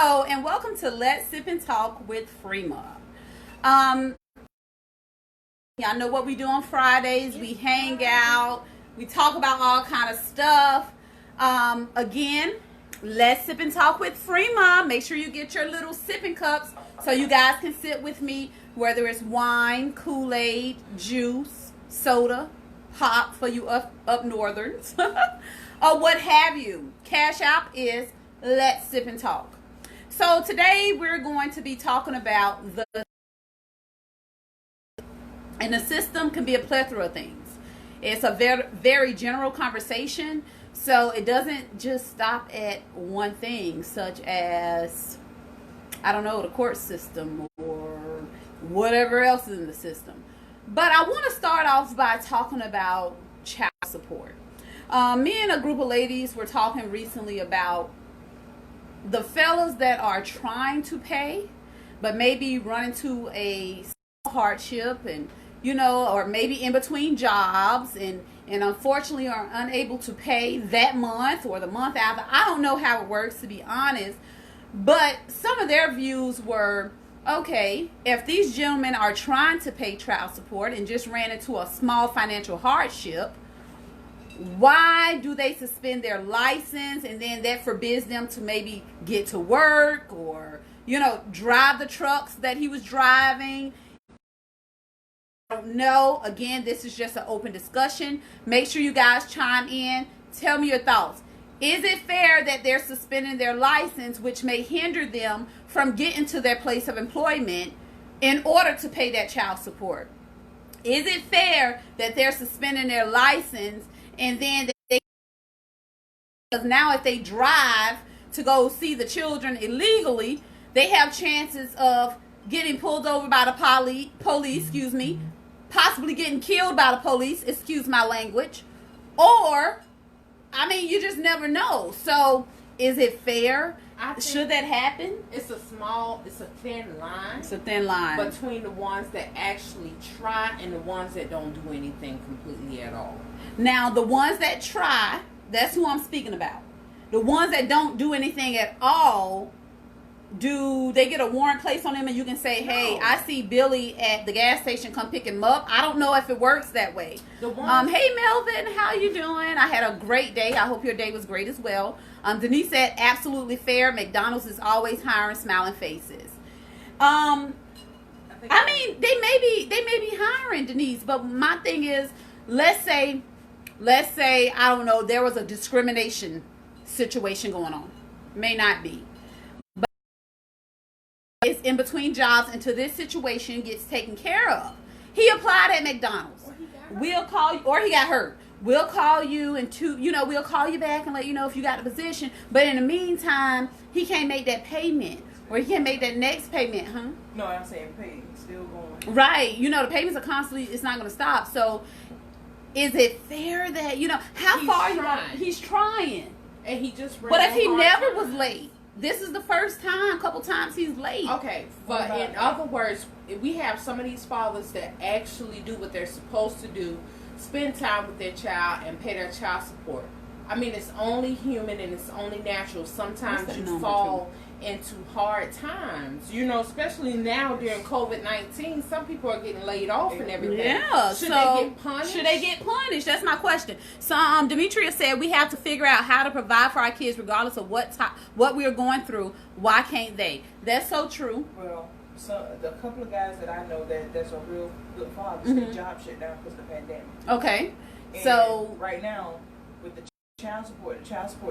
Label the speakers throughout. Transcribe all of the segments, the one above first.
Speaker 1: Hello and welcome to Let's Sip and Talk with Freema. Y'all know what we do on Fridays. We hang out. We talk about all kind of stuff. Again, Let's Sip and Talk with Freema. Make sure you get your little sipping cups so you guys can sit with me, whether it's wine, Kool-Aid, juice, soda, pop for you up northerns, or what have you. Cash App is Let's Sip and Talk. So today we're going to be talking about and the system can be a plethora of things. It's a very, very general conversation, so it doesn't just stop at one thing, such as, I don't know, the court system or whatever else is in the system. But I want to start off by talking about child support. Me and a group of ladies were talking recently about the fellas that are trying to pay, but maybe run into a hardship and, or maybe in between jobs and unfortunately are unable to pay that month or the month after. I don't know how it works, to be honest, but some of their views were, okay, if these gentlemen are trying to pay child support and just ran into a small financial hardship, why do they suspend their license and then that forbids them to maybe get to work or, drive the trucks that he was driving? I don't know. Again, this is just an open discussion. Make sure you guys chime in. Tell me your thoughts. Is it fair that they're suspending their license, which may hinder them from getting to their place of employment in order to pay that child support? Is it fair that they're suspending their license and then because now if they drive to go see the children illegally, they have chances of getting pulled over by the police, possibly getting killed by the police, excuse my language, or, you just never know. So, is it fair? Should that happen?
Speaker 2: It's a thin line.
Speaker 1: It's a thin line
Speaker 2: between the ones that actually try and the ones that don't do anything completely at all.
Speaker 1: Now, the ones that try, that's who I'm speaking about. The ones that don't do anything at all, do they get a warrant placed on them and you can say, hey, I see Billy at the gas station, come pick him up? I don't know if it works that way. Hey Melvin, how you doing? I had a great day. I hope your day was great as well. Denise said, absolutely fair. McDonald's is always hiring smiling faces. They may be hiring, Denise, but my thing is, let's say, I don't know, there was a discrimination situation going on. May not be. Is in between jobs until this situation gets taken care of. He applied at McDonald's. We'll call you, or he got hurt. We'll call you we'll call you back and let you know if you got the position. But in the meantime, he can't make that payment, or he can't make that next payment, huh?
Speaker 3: No, I'm saying pay still going.
Speaker 1: Right. The payments are constantly. It's not going to stop. So, is it fair that how far you got? He's trying,
Speaker 2: and he just.
Speaker 1: But if he never was late. This is the first time, couple times he's late.
Speaker 2: Okay, but in other words, we have some of these fathers that actually do what they're supposed to do, spend time with their child and pay their child support. It's only human and it's only natural. Sometimes you fall into hard times, especially now during COVID-19. Some people are getting laid off and everything.
Speaker 1: Yeah,
Speaker 2: Should they get punished?
Speaker 1: Should they get punished? That's my question. So, Demetria said we have to figure out how to provide for our kids regardless of what we are going through. Why can't they? That's so true.
Speaker 3: Well, a couple of guys that I know that's a real good fathers, their job shut down because of the pandemic.
Speaker 1: Okay,
Speaker 3: and
Speaker 1: so
Speaker 3: right now with the child support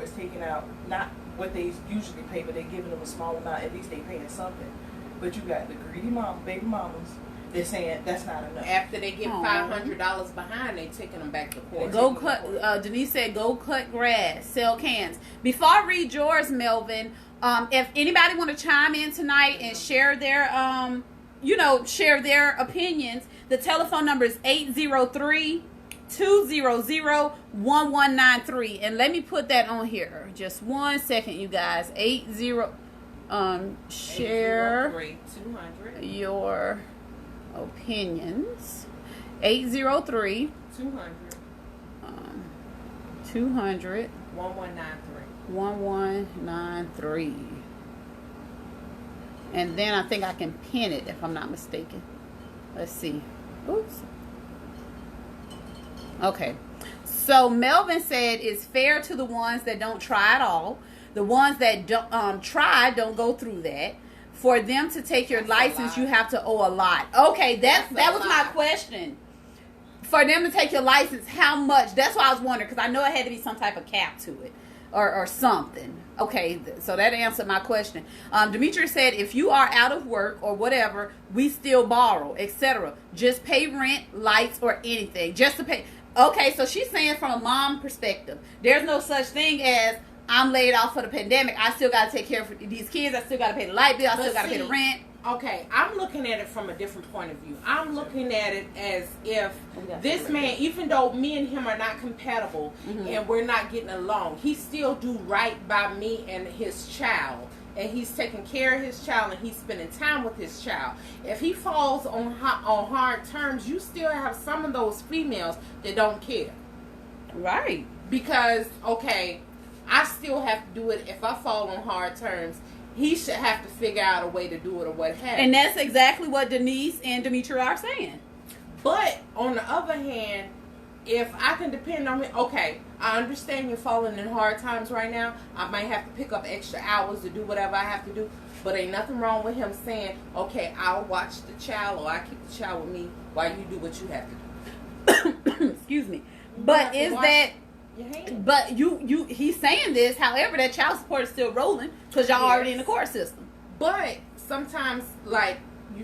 Speaker 3: is taking out not what they usually pay, but they're giving them a small amount. At least they paying something. But you got the greedy baby mamas. They're saying that's not enough.
Speaker 2: After they get $500 behind, they taking them back to court.
Speaker 1: Go cut. Denise said, "Go cut grass, sell cans." Before I read yours, Melvin, if anybody want to chime in tonight and share their share their opinions, the telephone number is 803-200-1193, and let me put that on here. Just 1 second, you guys. Share
Speaker 2: 803-200
Speaker 1: your opinions. 803
Speaker 2: 200
Speaker 1: 200
Speaker 2: 1193.
Speaker 1: 1193. And then I think I can pin it if I'm not mistaken. Let's see. Oops. Okay. So Melvin said it's fair to the ones that don't try at all. The ones that don't try don't go through that. For them to take your license, you have to owe a lot. Okay, that was my question. For them to take your license, how much? That's why I was wondering, because I know it had to be some type of cap to it or something. Okay, so that answered my question. Demetrius said, if you are out of work or whatever, we still borrow, etc. Just pay rent, lights, or anything. Just to pay. Okay, so she's saying from a mom perspective, there's no such thing as I'm laid off for the pandemic. I still got to take care of these kids. I still got to pay the light bill. I still got to pay the rent.
Speaker 2: Okay, I'm looking at it from a different point of view. I'm looking at it as if this man, even though me and him are not compatible and we're not getting along, he still do right by me and his child. And he's taking care of his child and he's spending time with his child. If he falls on hard terms, you still have some of those females that don't care.
Speaker 1: Right.
Speaker 2: Because, okay, I still have to do it if I fall on hard terms. He should have to figure out a way to do it or what have you.
Speaker 1: And that's exactly what Denise and Demetria are saying.
Speaker 2: But on the other hand, if I can depend on him, okay, I understand you're falling in hard times right now. I might have to pick up extra hours to do whatever I have to do. But ain't nothing wrong with him saying, okay, I'll watch the child or I keep the child with me while you do what you have to do.
Speaker 1: Excuse me. But is that... But he's saying this. However, that child support is still rolling because y'all already in the court system.
Speaker 2: But sometimes, like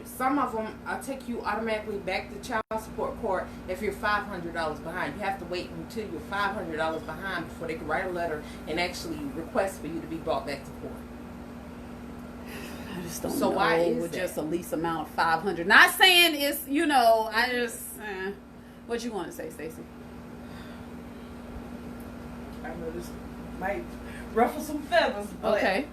Speaker 2: some of them, take you automatically back to child support court if you're $500 behind. You have to wait until you're $500 behind before they can write a letter and actually request for you to be brought back to court.
Speaker 1: I just don't know. Why is with just a lease amount of $500? Not saying it's I just what you want to say, Stacey?
Speaker 3: I know this might ruffle some feathers, but
Speaker 1: okay.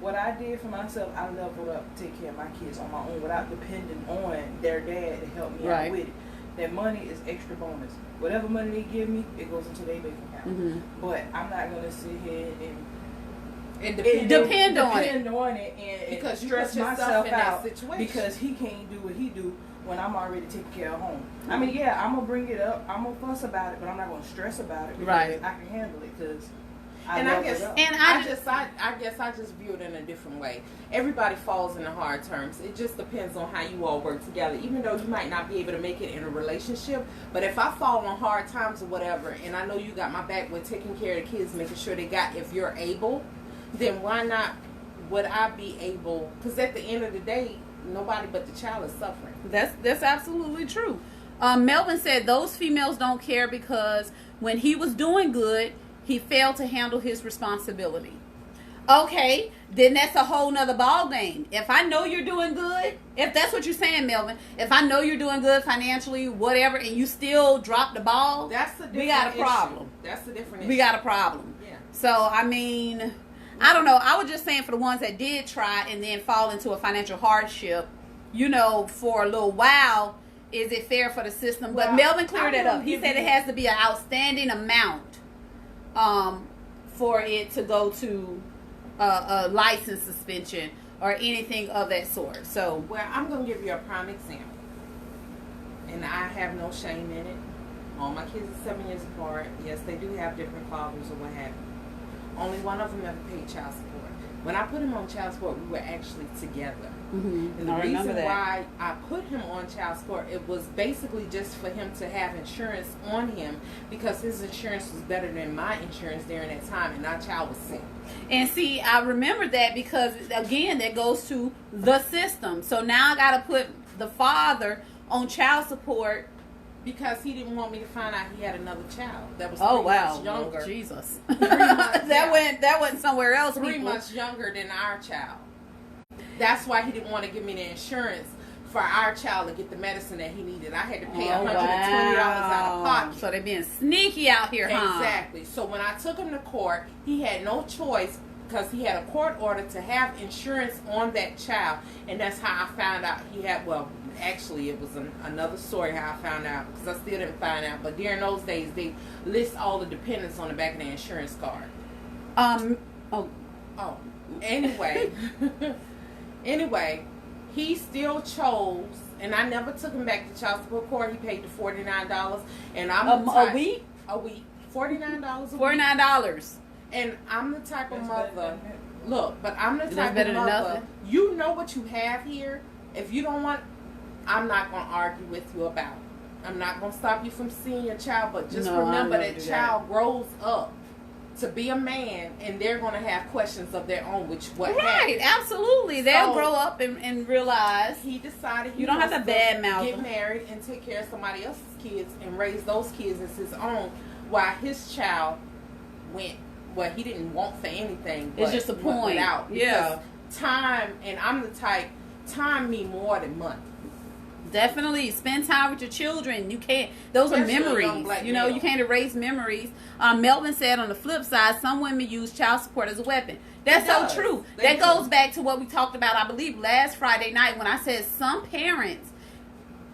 Speaker 3: What I did for myself, I leveled up to take care of my kids on my own without depending on their dad to help me out with it. That money is extra bonus. Whatever money they give me, it goes into their bank account. But I'm not going to sit here and depend on it and
Speaker 2: because
Speaker 3: stress myself out because he can't do what he do when I'm already taking care of home. I mean, yeah, I'm going to bring it up. I'm going to fuss about it, but I'm not going to stress about it because I can handle it because I guess I just view it in a different way. Everybody falls into hard terms. It just depends on how you all work together. Even though you might not be able to make it in a relationship, but if I fall on hard times or whatever, and I know you got my back with taking care of the kids, making sure they got, if you're able, then why not would I be able? Because at the end of the day, nobody but the child is suffering.
Speaker 1: That's absolutely true. Melvin said those females don't care because when he was doing good, he failed to handle his responsibility. Okay, then that's a whole nother ball game. If I know you're doing good, if that's what you're saying, Melvin, if I know you're doing good financially, whatever, and you still drop the ball, we got a problem.
Speaker 2: That's a different issue.
Speaker 1: We got a problem.
Speaker 2: Yeah.
Speaker 1: So, I mean, I don't know. I was just saying for the ones that did try and then fall into a financial hardship, for a little while, is it fair for the system? But Melvin cleared that up. He said it has to be an outstanding amount for it to go to a license suspension or anything of that sort. So,
Speaker 2: well, I'm going to give you a prime example. And I have no shame in it. All my kids are 7 years apart. Yes, they do have different fathers or what have you. Only one of them ever paid child support. When I put him on child support, we were actually together. And the reason why I put him on child support, it was basically just for him to have insurance on him because his insurance was better than my insurance during that time, and our child was sick.
Speaker 1: And see, I remember that because, again, that goes to the system. So now I got to put the father on child support.
Speaker 2: Because he didn't want me to find out he had another child that was 3 months younger.
Speaker 1: Oh, Jesus.
Speaker 2: 3 months,
Speaker 1: that went somewhere else.
Speaker 2: 3 months younger than our child. That's why he didn't want to give me the insurance for our child to get the medicine that he needed. I had to pay $120 out of pocket.
Speaker 1: So they're being sneaky out here, huh?
Speaker 2: Exactly. So when I took him to court, he had no choice because he had a court order to have insurance on that child. And that's how I found out he had, actually, it was another story how I found out because I still didn't find out. But during those days, they list all the dependents on the back of the insurance card. Anyway, Anyway, he still chose, and I never took him back to child support court. He paid the $49, and I'm the type,
Speaker 1: a week.
Speaker 2: $49 a week.
Speaker 1: $49.
Speaker 2: And I'm the type of
Speaker 3: That's
Speaker 2: mother.
Speaker 3: better.
Speaker 2: Look, but I'm the
Speaker 1: That's
Speaker 2: type
Speaker 1: better
Speaker 2: of
Speaker 1: than
Speaker 2: mother.
Speaker 1: nothing.
Speaker 2: You know what you have here. If you don't want, I'm not gonna argue with you about it. I'm not gonna stop you from seeing your child, but just
Speaker 1: No, I
Speaker 2: remember
Speaker 1: wouldn't
Speaker 2: that
Speaker 1: do
Speaker 2: child grows up to be a man, and they're gonna have questions of their own. Which what
Speaker 1: Right,
Speaker 2: happened.
Speaker 1: absolutely. They'll
Speaker 2: So-
Speaker 1: grow up and realize.
Speaker 2: He decided
Speaker 1: You don't have
Speaker 2: wants
Speaker 1: to badmouth
Speaker 2: get
Speaker 1: them.
Speaker 2: married and take care of somebody else's kids and raise those kids as his own, while his child went. Well, he didn't want for anything.
Speaker 1: It's
Speaker 2: but
Speaker 1: just a
Speaker 2: went
Speaker 1: point.
Speaker 2: without,
Speaker 1: Yeah.
Speaker 2: because time, and I'm the type. Time mean more than money.
Speaker 1: Definitely spend time with your children. You can't. Those
Speaker 2: Especially
Speaker 1: are
Speaker 2: a young
Speaker 1: memories.
Speaker 2: black
Speaker 1: You know,
Speaker 2: male.
Speaker 1: you can't erase memories. Melvin said on the flip side, some women use child support as a weapon. That's
Speaker 2: It
Speaker 1: so
Speaker 2: does.
Speaker 1: true.
Speaker 2: They
Speaker 1: That
Speaker 2: do.
Speaker 1: goes back to what we talked about, I believe, last Friday night when I said some parents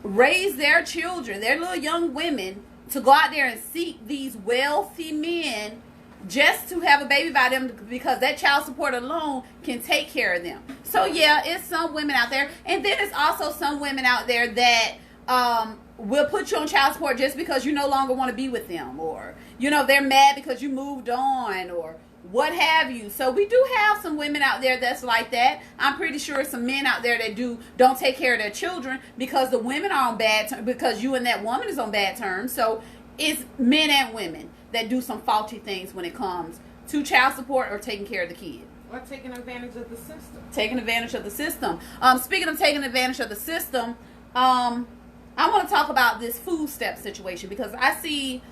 Speaker 1: raise their children, their little young women, to go out there and seek these wealthy men just to have a baby by them, because that child support alone can take care of them. So yeah, it's some women out there, and then it's also some women out there that will put you on child support just because you no longer want to be with them, or they're mad because you moved on, or what have you. So we do have some women out there that's like that. I'm pretty sure some men out there that don't take care of their children because the women are on bad terms, because you and that woman is on bad terms. So it's men and women that do some faulty things when it comes to child support or taking care of the kid.
Speaker 2: Or taking advantage of the system.
Speaker 1: Taking advantage of the system. Speaking of taking advantage of the system, I want to talk about this food stamp situation, because I see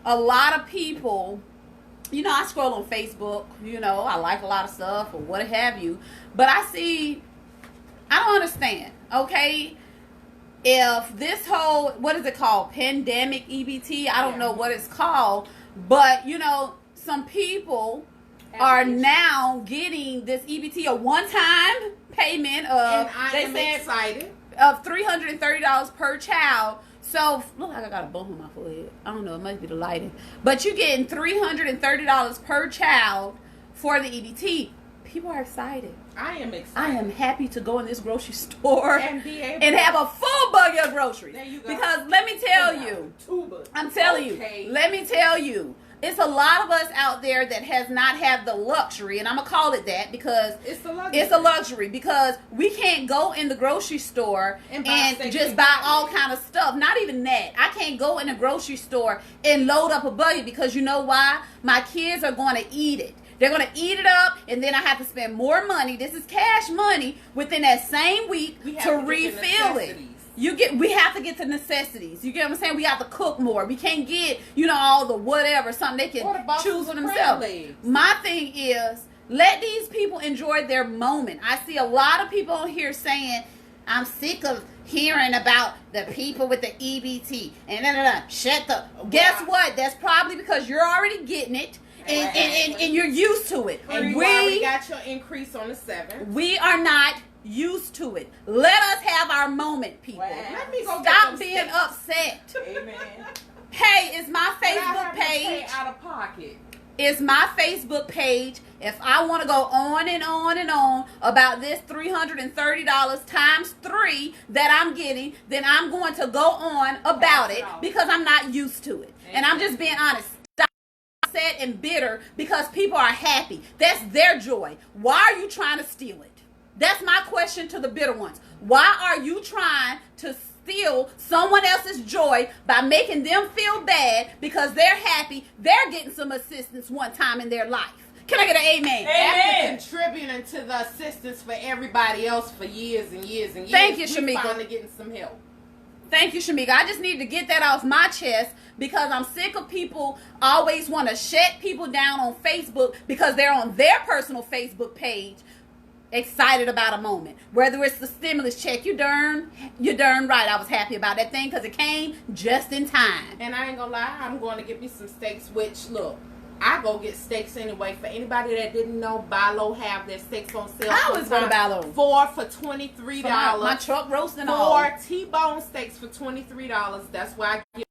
Speaker 1: a lot of people, I scroll on Facebook, I like a lot of stuff or what have you, but I don't understand, okay? If this whole, what is it called? Pandemic EBT? I don't know what it's called, but, some people are now getting this EBT, a one-time payment of,
Speaker 2: And I am excited.
Speaker 1: of $330 per child. So, look like I got a bump on my forehead. I don't know, it must be the lighting. But you're getting $330 per child for the EBT. People are excited.
Speaker 2: I am excited.
Speaker 1: I am happy to go in this grocery store
Speaker 2: And be able
Speaker 1: and have a full buggy of groceries.
Speaker 2: There you go.
Speaker 1: Because let me tell you, I'm telling
Speaker 2: Okay.
Speaker 1: you, let me tell you, it's a lot of us out there that has not had the luxury, and I'm going to call it that because
Speaker 2: It's the luxury.
Speaker 1: it's a luxury, because we can't go in the grocery store
Speaker 2: And
Speaker 1: and
Speaker 2: buy steak
Speaker 1: just
Speaker 2: and
Speaker 1: buy
Speaker 2: broccoli.
Speaker 1: all kind of stuff. Not even that. I can't go in the grocery store and load up a buggy, because you know why? My kids are going to eat it. They're going to eat it up, and then I have to spend more money. This is cash money within that same week
Speaker 2: We have
Speaker 1: to
Speaker 2: to get the
Speaker 1: refill it.
Speaker 2: necessities.
Speaker 1: We have to get to necessities. You get what I'm saying? We have to cook more. We can't get, all the whatever, something they
Speaker 2: Or the
Speaker 1: can
Speaker 2: boxes
Speaker 1: choose for
Speaker 2: of
Speaker 1: themselves.
Speaker 2: crab legs.
Speaker 1: My thing is, let these people enjoy their moment. I see a lot of people on here saying, I'm sick of hearing about the people with the EBT. And shut the... Guess what? That's probably because you're already getting it. And you're used to it.
Speaker 2: And you already got your increase on the 7th.
Speaker 1: We are not used to it. Let us have our moment, people.
Speaker 3: Wow.
Speaker 2: Let me go get
Speaker 1: Stop
Speaker 2: them
Speaker 1: being
Speaker 2: steaks.
Speaker 1: upset.
Speaker 3: Amen.
Speaker 1: Hey, it's my
Speaker 2: But I
Speaker 1: Facebook
Speaker 2: have to pay
Speaker 1: page.
Speaker 2: out of pocket.
Speaker 1: It's my Facebook page. If I want to go on and on and on about this $330 times 3 that I'm getting, then I'm going to go on about it because I'm not used to it. And I'm just being honest. Stop upset and bitter because people are happy. That's their joy. Why are you trying to steal it? That's my question to the bitter ones. Why are you trying to steal someone else's joy by making them feel bad because they're happy, they're getting some assistance one time in their life? Can I get an amen?
Speaker 3: Amen.
Speaker 2: After contributing to the assistance for everybody else for years and years and years,
Speaker 1: Thank you,
Speaker 2: we
Speaker 1: Shamika.
Speaker 2: finally getting some help.
Speaker 1: Thank you, Shamika. I just needed to get that off my chest because I'm sick of people always want to shut people down on Facebook because they're on their personal Facebook page excited about a moment. Whether it's the stimulus check, you're darn right. I was happy about that thing because it came just in time.
Speaker 2: And I ain't gonna lie, I'm going to get me some steaks, which, look, I go get steaks anyway. For anybody that didn't know, Bilo have their steaks on sale.
Speaker 1: I always go to Bilo.
Speaker 2: 4 for $23.
Speaker 1: My truck roasting all.
Speaker 2: 4 T-bone steaks for $23. That's where I get it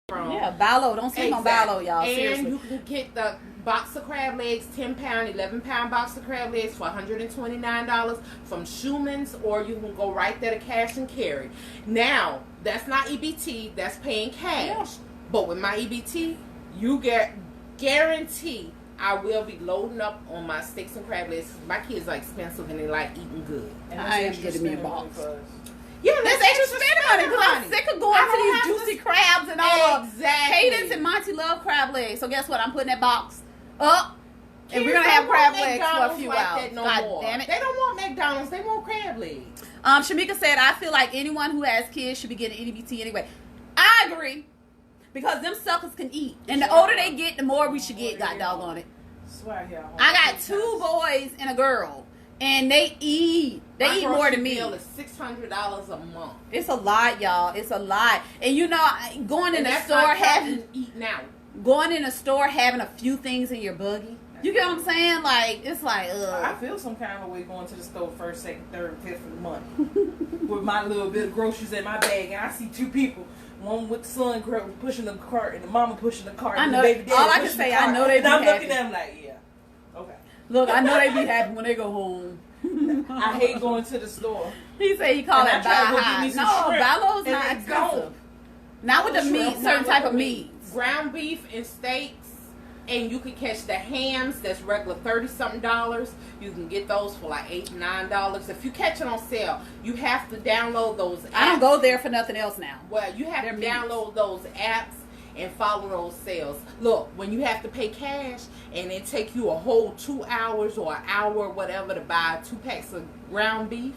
Speaker 2: from.
Speaker 1: Yeah, Bilo. Don't sleep on Bilo, y'all.
Speaker 2: And
Speaker 1: Seriously.
Speaker 2: you can get the box of crab legs, 10-pound, 11-pound box of crab legs for $129 from Schumann's, or you can go right there to Cash and Carry. Now, that's not EBT, that's paying cash.
Speaker 3: Yeah.
Speaker 2: But with my EBT, you get guarantee I will be loading up on my steaks and crab legs. My kids are expensive and they like eating good.
Speaker 3: And
Speaker 1: I am
Speaker 3: extra
Speaker 1: getting me a
Speaker 3: spending
Speaker 1: box.
Speaker 3: money for us.
Speaker 2: Yeah,
Speaker 1: That's extra spending money because I'm sick of going to these juicy crabs and all of
Speaker 2: Exactly.
Speaker 1: Cadence and Monty love crab legs. So guess what? I'm putting that box up. And
Speaker 2: Kids
Speaker 1: we're gonna
Speaker 2: don't
Speaker 1: have crab
Speaker 2: want
Speaker 1: legs for a
Speaker 2: McDonald's
Speaker 1: few
Speaker 2: like
Speaker 1: hours.
Speaker 2: that no
Speaker 1: God
Speaker 2: more.
Speaker 1: damn it.
Speaker 2: They don't want McDonald's, they want crab legs.
Speaker 1: Shamika said, I feel like anyone who has kids should be getting EBT anyway. I agree. Because them suckers can eat. And the older they get, the more we should get, god doggone it.
Speaker 3: Swear here.
Speaker 1: I got 2 boys and a girl. And they eat. They
Speaker 2: My
Speaker 1: eat more than
Speaker 2: grocery
Speaker 1: me.
Speaker 2: bill is $600 a month.
Speaker 1: It's a lot, y'all. It's a lot. And you know, going in
Speaker 2: And
Speaker 1: the
Speaker 2: that's
Speaker 1: store
Speaker 2: not
Speaker 1: having
Speaker 2: counting eating out.
Speaker 1: going in a store having a few things in your buggy. You get what I'm saying? Like, it's like,
Speaker 3: I feel some kind of way going to the store first, second, third, fifth of the month with my little bit of groceries in my bag, and I see 2 people, one with the son pushing the cart and the mama pushing the cart.
Speaker 1: I
Speaker 3: and
Speaker 1: know.
Speaker 3: the baby daddy
Speaker 1: All I can
Speaker 3: pushing the
Speaker 1: say,
Speaker 3: cart,
Speaker 1: I know they
Speaker 3: and
Speaker 1: be
Speaker 3: I'm
Speaker 1: happy.
Speaker 3: looking at them like, yeah, okay.
Speaker 1: Look, I know they be happy when they go home.
Speaker 3: I hate going to the store.
Speaker 1: He said he called
Speaker 3: And
Speaker 1: it
Speaker 3: I try to go
Speaker 1: buy
Speaker 3: get
Speaker 1: high.
Speaker 3: me some
Speaker 1: No,
Speaker 3: shrimp,
Speaker 1: Ballo's
Speaker 3: and
Speaker 1: not
Speaker 3: they
Speaker 1: expensive.
Speaker 3: don't.
Speaker 1: Not with the
Speaker 3: Shrimp,
Speaker 1: meat,
Speaker 3: not
Speaker 1: certain
Speaker 3: with
Speaker 1: type
Speaker 3: the
Speaker 1: of
Speaker 3: meat.
Speaker 1: meats.
Speaker 2: Ground beef and steaks. And you can catch the hams that's regular $30-something. You can get those for like $8, $9. If you catch it on sale, you have to download those apps.
Speaker 1: I don't go there for nothing else now.
Speaker 2: Well, you have
Speaker 1: They're
Speaker 2: to
Speaker 1: meats.
Speaker 2: download those apps and follow those sales. Look, when you have to pay cash and it take you a whole 2 hours or an hour or whatever to buy 2 packs of ground beef,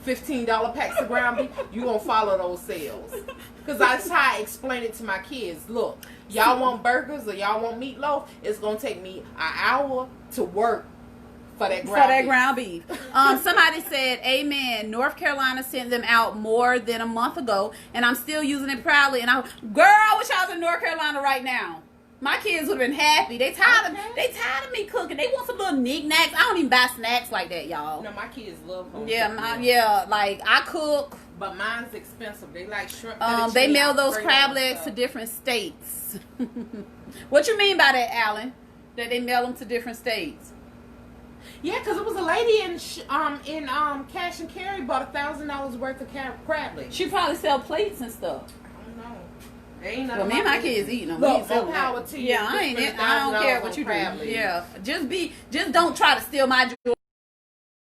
Speaker 2: $15 packs of ground beef, you gonna follow those sales. Because that's how I explain it to my kids. Look, y'all want burgers or y'all want meatloaf, it's gonna take me an hour to work for that ground beef.
Speaker 1: Somebody said, amen. North Carolina sent them out more than a month ago, and I'm still using it proudly. And I wish I was in North Carolina right now. My kids would have been happy. They tired of me cooking. They want some little knickknacks. I don't even buy snacks like that, y'all.
Speaker 2: No, my kids love home.
Speaker 1: Like I cook.
Speaker 2: But mine's expensive. They like shrimp.
Speaker 1: They mail those crab legs to different states. What you mean by that, Alan? That they mail them to different states?
Speaker 2: Yeah, because it was a lady in Cash and Carry bought $1,000 worth of crab legs.
Speaker 1: She probably sell plates and stuff.
Speaker 2: I don't know. There ain't nothing.
Speaker 1: Well, me and my kids eating them.
Speaker 2: Look,
Speaker 1: We ain't selling
Speaker 2: more power
Speaker 1: that.
Speaker 2: to you.
Speaker 1: Yeah, I don't care what you do. Yeah, just don't try to steal my jewelry.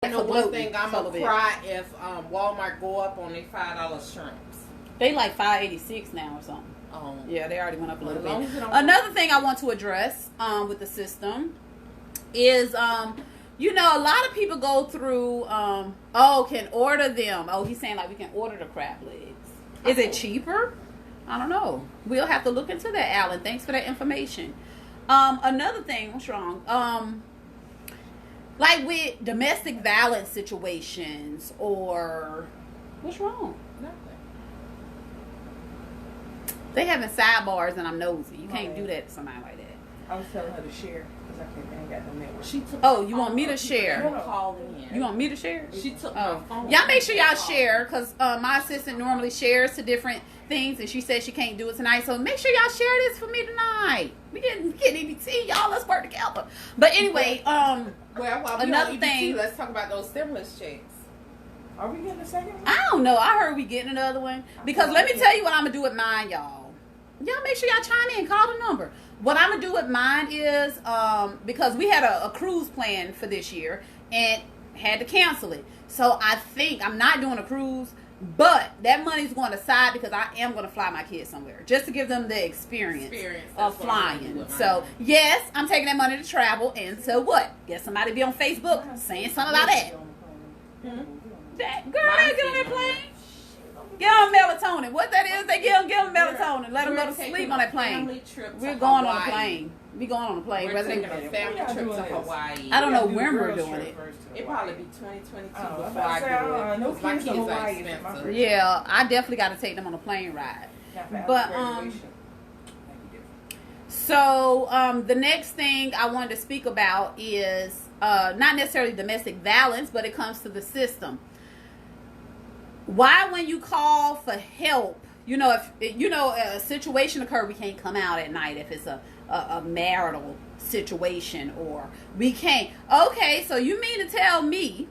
Speaker 2: I know one thing, I'm gonna cry if Walmart go up on their $5 shrimps.
Speaker 1: They like $5.86 now or something.
Speaker 2: Oh.
Speaker 1: Yeah, they already went up a little
Speaker 2: As long
Speaker 1: bit.
Speaker 2: as it don't-
Speaker 1: Another thing I want to address with the system is, you know, a lot of people go through, can order them. Oh, he's saying like we can order the crab legs. Is it cheaper? I don't know. We'll have to look into that, Alan. Thanks for that information. Another thing, what's wrong? Like with domestic violence situations or what's wrong?
Speaker 2: Nothing.
Speaker 1: They having sidebars and I'm nosy. You can't do that to somebody like that.
Speaker 3: I was telling her to share because I ain't got no network.
Speaker 2: She took.
Speaker 1: Oh, you want me to share?
Speaker 2: Called in.
Speaker 1: You want me to share?
Speaker 2: She took my phone.
Speaker 1: Y'all make sure y'all share because my assistant normally shares to different things and she said she can't do it tonight. So make sure y'all share this for me tonight. We getting EBT, y'all. Let's work together. But anyway,
Speaker 2: Well,
Speaker 1: another
Speaker 2: EBT,
Speaker 1: thing.
Speaker 2: let's talk about those stimulus checks.
Speaker 3: Are we getting a second one?
Speaker 1: I don't know. I heard we getting another one because let me tell you what I'm gonna do with mine, y'all. Y'all make sure y'all chime in, call the number. What I'm gonna do with mine is because we had a cruise plan for this year and had to cancel it. So I think I'm not doing a cruise, but that money's going aside because I am going to fly my kids somewhere just to give them the experience of flying. So yes, I'm taking that money to travel, and so what? Guess somebody be on Facebook saying something about that. That girl, they get on that plane. Get on melatonin. What that is, they give them melatonin. Let them go to sleep on that plane. We're going on a plane. We going on a plane.
Speaker 2: We're
Speaker 1: Whether
Speaker 2: taking
Speaker 1: they,
Speaker 2: a family trip to Hawaii.
Speaker 1: I don't know when we're doing it.
Speaker 2: It probably be 2022
Speaker 3: Oh,
Speaker 2: before I do it.
Speaker 3: no
Speaker 2: Because my
Speaker 3: kids to
Speaker 2: kids are
Speaker 3: Hawaii is my
Speaker 2: expensive.
Speaker 3: first.
Speaker 1: Yeah, I definitely got to take them on a plane ride. But so the next thing I wanted to speak about is not necessarily domestic violence, but it comes to the system. Why, when you call for help, if a situation occurs, we can't come out at night if it's a a marital situation, or we can't. Okay, so you mean to tell me,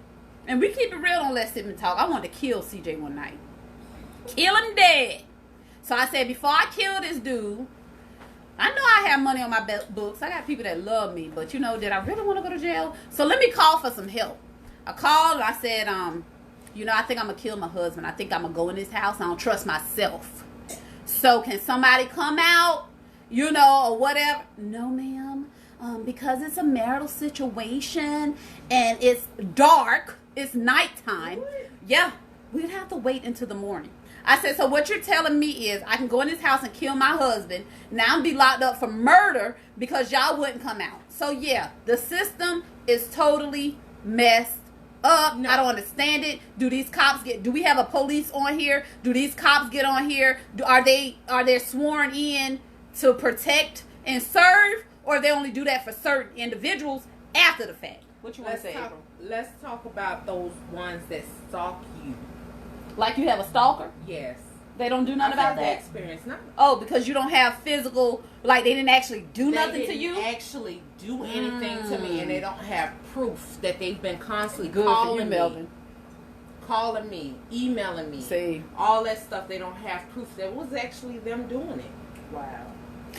Speaker 1: and we keep it real on Let's Sit and Talk, I wanted to kill CJ one night. Kill him dead. So I said, before I kill this dude, I know I have money on my books. I got people that love me, but did I really want to go to jail? So let me call for some help. I called and I said, I think I'm going to kill my husband. I think I'm going to go in this house. I don't trust myself. So can somebody come out, or whatever? No, ma'am. Because it's a marital situation and it's dark. It's nighttime. Yeah. We'd have to wait until the morning. I said, so what you're telling me is I can go in this house and kill my husband. Now I'm be locked up for murder because y'all wouldn't come out. So yeah, the system is totally messed up. No. I don't understand it. Do these cops do we have a police on here? Do these cops get on here? Are they sworn in to protect and serve, or they only do that for certain individuals after the fact? What you want to say, April?
Speaker 2: Let's talk about those ones that stalk you.
Speaker 1: Like you have a stalker?
Speaker 2: Yes.
Speaker 1: They don't do nothing about that?
Speaker 2: Experience, no.
Speaker 1: Oh, because you don't have physical, like they didn't actually do nothing to you?
Speaker 2: They didn't actually do anything to me, and they don't have proof that they've been constantly calling me, emailing me.
Speaker 1: See.
Speaker 2: All that stuff, they don't have proof that was actually them doing it.
Speaker 3: Wow.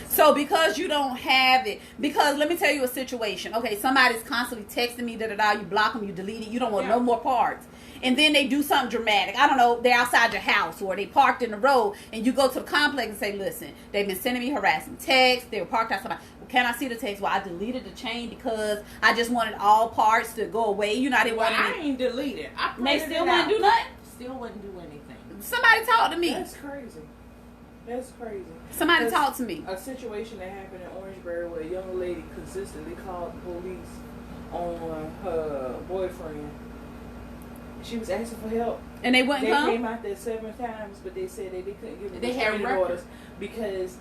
Speaker 1: So because you don't have it, because let me tell you a situation. Okay, somebody's constantly texting me, you block them, you delete it, you don't want no more parts. And then they do something dramatic. I don't know, they're outside your house or they parked in the road, and you go to the complex and say, listen, they've been sending me harassing texts. They were parked outside. Well, can I see the text? Well, I deleted the chain because I just wanted all parts to go away. I didn't want
Speaker 2: I ain't deleted.
Speaker 1: They still wouldn't do nothing?
Speaker 2: Still wouldn't do anything.
Speaker 1: Somebody talk to me.
Speaker 3: That's crazy. That's crazy.
Speaker 1: Somebody talk to me.
Speaker 3: A situation that happened in Orangeburg where a young lady consistently called the police on her boyfriend. She was asking for help.
Speaker 1: And they wouldn't come?
Speaker 3: They came out there 7 times, but they said they couldn't give them restraining orders because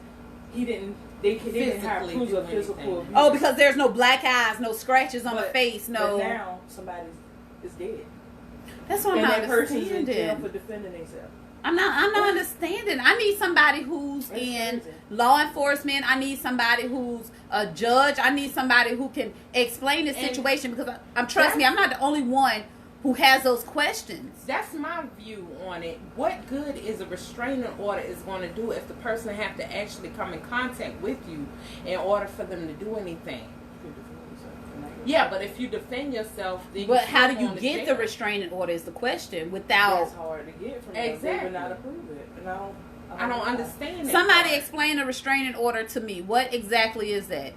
Speaker 3: they didn't have proof of physical abuse.
Speaker 1: Oh, because there's no black eyes, no scratches on the face, no.
Speaker 3: But now somebody is dead.
Speaker 1: That's what I'm not
Speaker 3: understanding. And that person's in jail for defending themselves.
Speaker 1: I'm not understanding. I need somebody who's in law enforcement. I need somebody who's a judge. I need somebody who can explain the situation, because trust me, I'm not the only one who has those questions.
Speaker 2: That's my view on it. What good is a restraining order is going to do if the person have to actually come in contact with you in order for them to do anything? Yeah, but if you defend yourself, then
Speaker 1: but how do you get the restraining order is the question. Without,
Speaker 3: it's hard to get from them. They would not approve it. And
Speaker 2: I don't understand it.
Speaker 1: Somebody explain a restraining order to me. What exactly is that?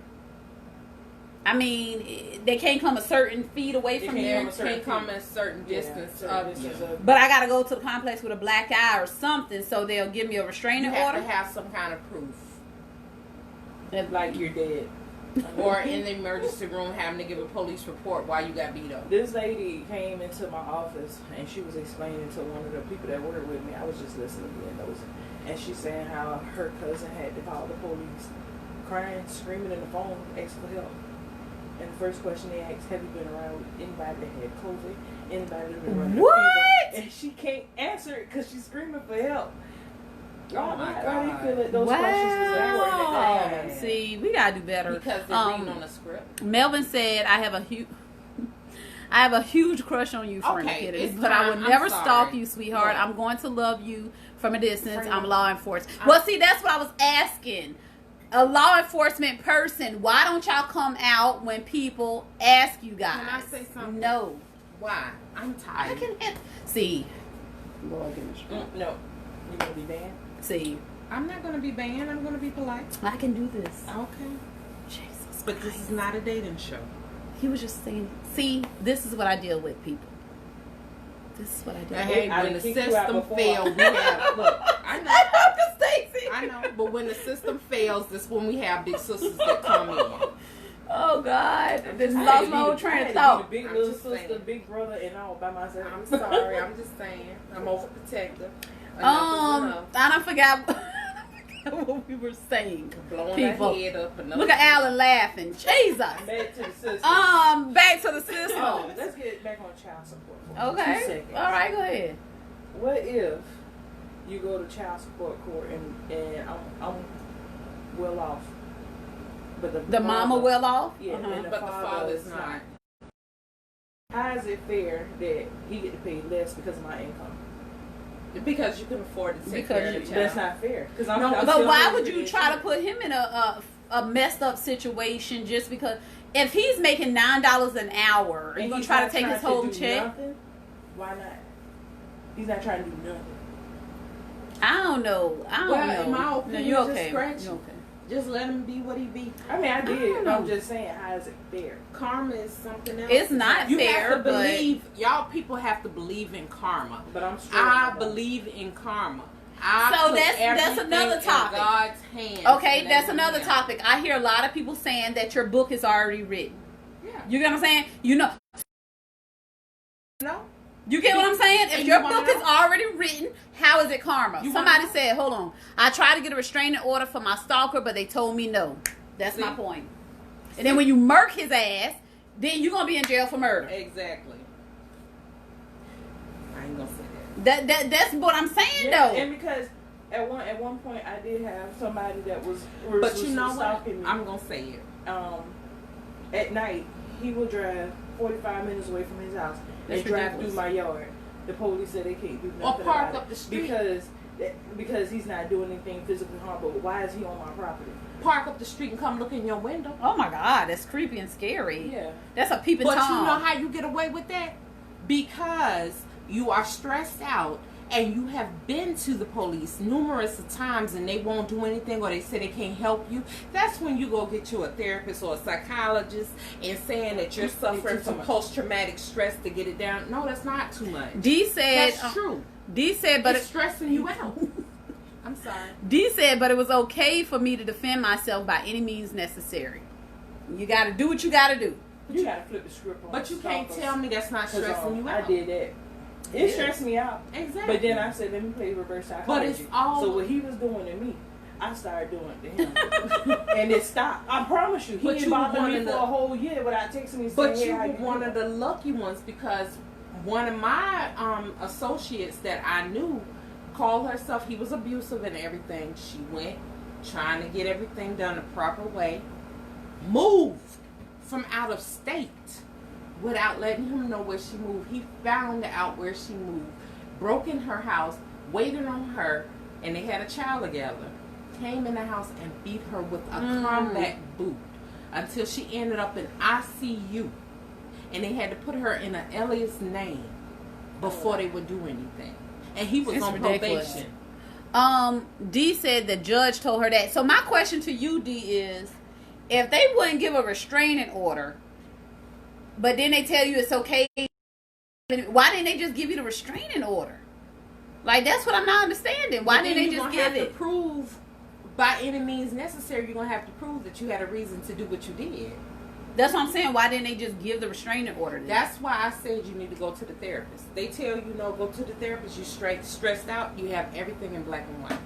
Speaker 1: I mean, they can't come a certain feet away from you.
Speaker 2: They can't come a certain distance of you.
Speaker 1: But I got to go to the complex with a black eye or something, so they'll give me a restraining order?
Speaker 2: You have to have some kind of proof.
Speaker 3: Like you're dead.
Speaker 2: Or in the emergency room having to give a police report while you got beat up.
Speaker 3: This lady came into my office and she was explaining to one of the people that worked with me. I was just listening to and she's saying how her cousin had to call the police, crying, screaming in the phone, asking for help. And the first question they asked, have you been around anybody that had COVID? Anybody that been running a fever? And she can't answer it because she's screaming for help.
Speaker 2: Oh my God.
Speaker 3: Feel like those questions is important.
Speaker 1: See, we gotta do better.
Speaker 2: Because they're reading on the script.
Speaker 1: Melvin said, I have a huge crush on you, friend, but I would never stalk you, sweetheart. I'm going to love you from a distance. I'm law enforcement. Well, see, that's what I was asking. A law enforcement person, why don't y'all come out when people ask you guys?
Speaker 2: Can I say something?
Speaker 1: No.
Speaker 2: Why? I'm tired.
Speaker 1: See.
Speaker 3: Lord, no. You gonna be banned?
Speaker 1: See.
Speaker 2: I'm not gonna be banned. I'm gonna be polite.
Speaker 1: I can do this.
Speaker 2: Okay.
Speaker 1: Jesus
Speaker 2: But
Speaker 1: Christ.
Speaker 2: this is not a dating show.
Speaker 1: He was just saying, see, this is what I deal with, people. This is what I deal with.
Speaker 2: Hey, when the system fails, we have, look, I know. I know, but when the system fails, that's when we have big sisters that come in.
Speaker 1: Oh, God. I just lost my whole train of thought.
Speaker 3: Big little sister, big brother, and all by myself.
Speaker 2: I'm sorry. I'm just saying. I'm overprotective.
Speaker 1: I forgot what we were saying.
Speaker 2: Blowing
Speaker 1: people.
Speaker 2: her head up.
Speaker 1: Look at Alan laughing. Jesus.
Speaker 3: Back to the system.
Speaker 1: Back to the system.
Speaker 3: Let's get back on child support.
Speaker 1: Okay.
Speaker 3: 2 seconds.
Speaker 1: All right, go ahead.
Speaker 3: What if you go to child support court and I'm well off, but
Speaker 1: the mama well off.
Speaker 3: Yeah, and
Speaker 2: But the father's not.
Speaker 3: How is it fair that he get to pay less because of my income?
Speaker 2: Because you can afford to take care of the child.
Speaker 3: That's not fair.
Speaker 1: But why would you try to put him in a messed up situation just because? If he's making $9 an hour, are you gonna try to take his whole check?
Speaker 3: Nothing? Why not? He's not trying to do nothing.
Speaker 1: I don't know.
Speaker 2: In my opinion,
Speaker 1: you're
Speaker 2: just
Speaker 1: okay.
Speaker 2: scratch
Speaker 1: You're
Speaker 2: him.
Speaker 1: okay.
Speaker 2: Just let him be what he be.
Speaker 3: I mean, I
Speaker 1: don't
Speaker 3: did.
Speaker 1: know.
Speaker 3: I'm just saying, how is it fair?
Speaker 2: Karma is something else.
Speaker 1: It's not
Speaker 2: you
Speaker 1: fair,
Speaker 2: have to
Speaker 1: but
Speaker 2: believe. Y'all people have to believe in karma.
Speaker 3: But I'm sure
Speaker 2: I believe in karma.
Speaker 1: So that's another topic.
Speaker 2: In God's hands.
Speaker 1: Okay, that's another topic. I hear a lot of people saying that your book is already written.
Speaker 2: Yeah.
Speaker 1: You get what I'm saying? You know.
Speaker 2: No.
Speaker 1: You get what I'm saying? If
Speaker 2: And
Speaker 1: your
Speaker 2: you wanna
Speaker 1: book is
Speaker 2: know?
Speaker 1: already written, how is it karma?
Speaker 2: You
Speaker 1: Somebody
Speaker 2: wanna know?
Speaker 1: said, hold on. I tried to get a restraining order for my stalker, but they told me no. That's my point. And then when you murk his ass, then you're going to be in jail for murder.
Speaker 2: Exactly. I ain't gonna say that.
Speaker 1: That's what I'm saying,
Speaker 3: Yeah,
Speaker 1: though.
Speaker 3: and because at one point I did have somebody that was
Speaker 2: But you know what?
Speaker 3: stalking me.
Speaker 2: I'm gonna say it.
Speaker 3: At night he would drive 45 minutes away from his house
Speaker 1: That's
Speaker 3: and drive
Speaker 1: ridiculous.
Speaker 3: through my yard. The police said they can't do
Speaker 2: Or
Speaker 3: nothing
Speaker 2: park
Speaker 3: about
Speaker 2: up
Speaker 3: it
Speaker 2: the street.
Speaker 3: because he's not doing anything physically harmful. But why is he on my property?
Speaker 2: Park up the street and come look in your window.
Speaker 1: Oh, my God. That's creepy and scary.
Speaker 3: Yeah.
Speaker 1: That's a peeping
Speaker 2: But
Speaker 1: Tom.
Speaker 2: you know how you get away with that? Because you are stressed out and you have been to the police numerous times and they won't do anything or they say they can't help you. That's when you go get you a therapist or a psychologist and saying that you're suffering from post-traumatic stress to get it down. No, that's not too much.
Speaker 1: D said,
Speaker 2: That's true.
Speaker 1: D said, but
Speaker 2: It's stressing you out. I'm sorry.
Speaker 1: D said, but it was okay for me to defend myself by any means necessary. You got to do what you got to do.
Speaker 3: You gotta flip the script on.
Speaker 2: But you can't tell me that's not
Speaker 3: 'Cause,
Speaker 2: stressing you
Speaker 3: I
Speaker 2: out.
Speaker 3: did that. It stressed me out.
Speaker 2: Exactly.
Speaker 3: But then I said, let me play reverse psychology.
Speaker 2: But it's all-
Speaker 3: So what he was doing to me, I started doing to him. And it stopped. I promise you. He
Speaker 2: But
Speaker 3: didn't
Speaker 2: you
Speaker 3: bother
Speaker 2: were
Speaker 3: me
Speaker 2: one of
Speaker 3: for
Speaker 2: the-
Speaker 3: a whole year without texting me saying,
Speaker 2: But
Speaker 3: hey,
Speaker 2: you
Speaker 3: how
Speaker 2: were
Speaker 3: you
Speaker 2: one of
Speaker 3: doing?
Speaker 2: the lucky ones because one of my associates that I knew called herself, he was abusive and everything. She went trying to get everything done the proper way, moved from out of state without letting him know where she moved. He found out where she moved, broke in her house, waited on her, and they had a child together. Came in the house and beat her with a combat boot until she ended up in ICU. And they had to put her in an alias name before they would do anything. And he was
Speaker 1: It's
Speaker 2: on
Speaker 1: ridiculous.
Speaker 2: probation.
Speaker 1: D said the judge told her that. So my question to you, D, is if they wouldn't give a restraining order, but then they tell you it's okay, why didn't they just give you the restraining order? Like, that's what I'm not understanding. Why
Speaker 2: But
Speaker 1: didn't
Speaker 2: then
Speaker 1: they
Speaker 2: you're
Speaker 1: just
Speaker 2: gonna
Speaker 1: give
Speaker 2: have
Speaker 1: it?
Speaker 2: to prove by any means necessary. You're gonna have to prove that you had a reason to do what you did.
Speaker 1: That's what I'm saying. Why didn't they just give the restraining order then?
Speaker 2: That's why I said you need to go to the therapist. They tell you no, go to the therapist. You stressed out. You have everything in black and white.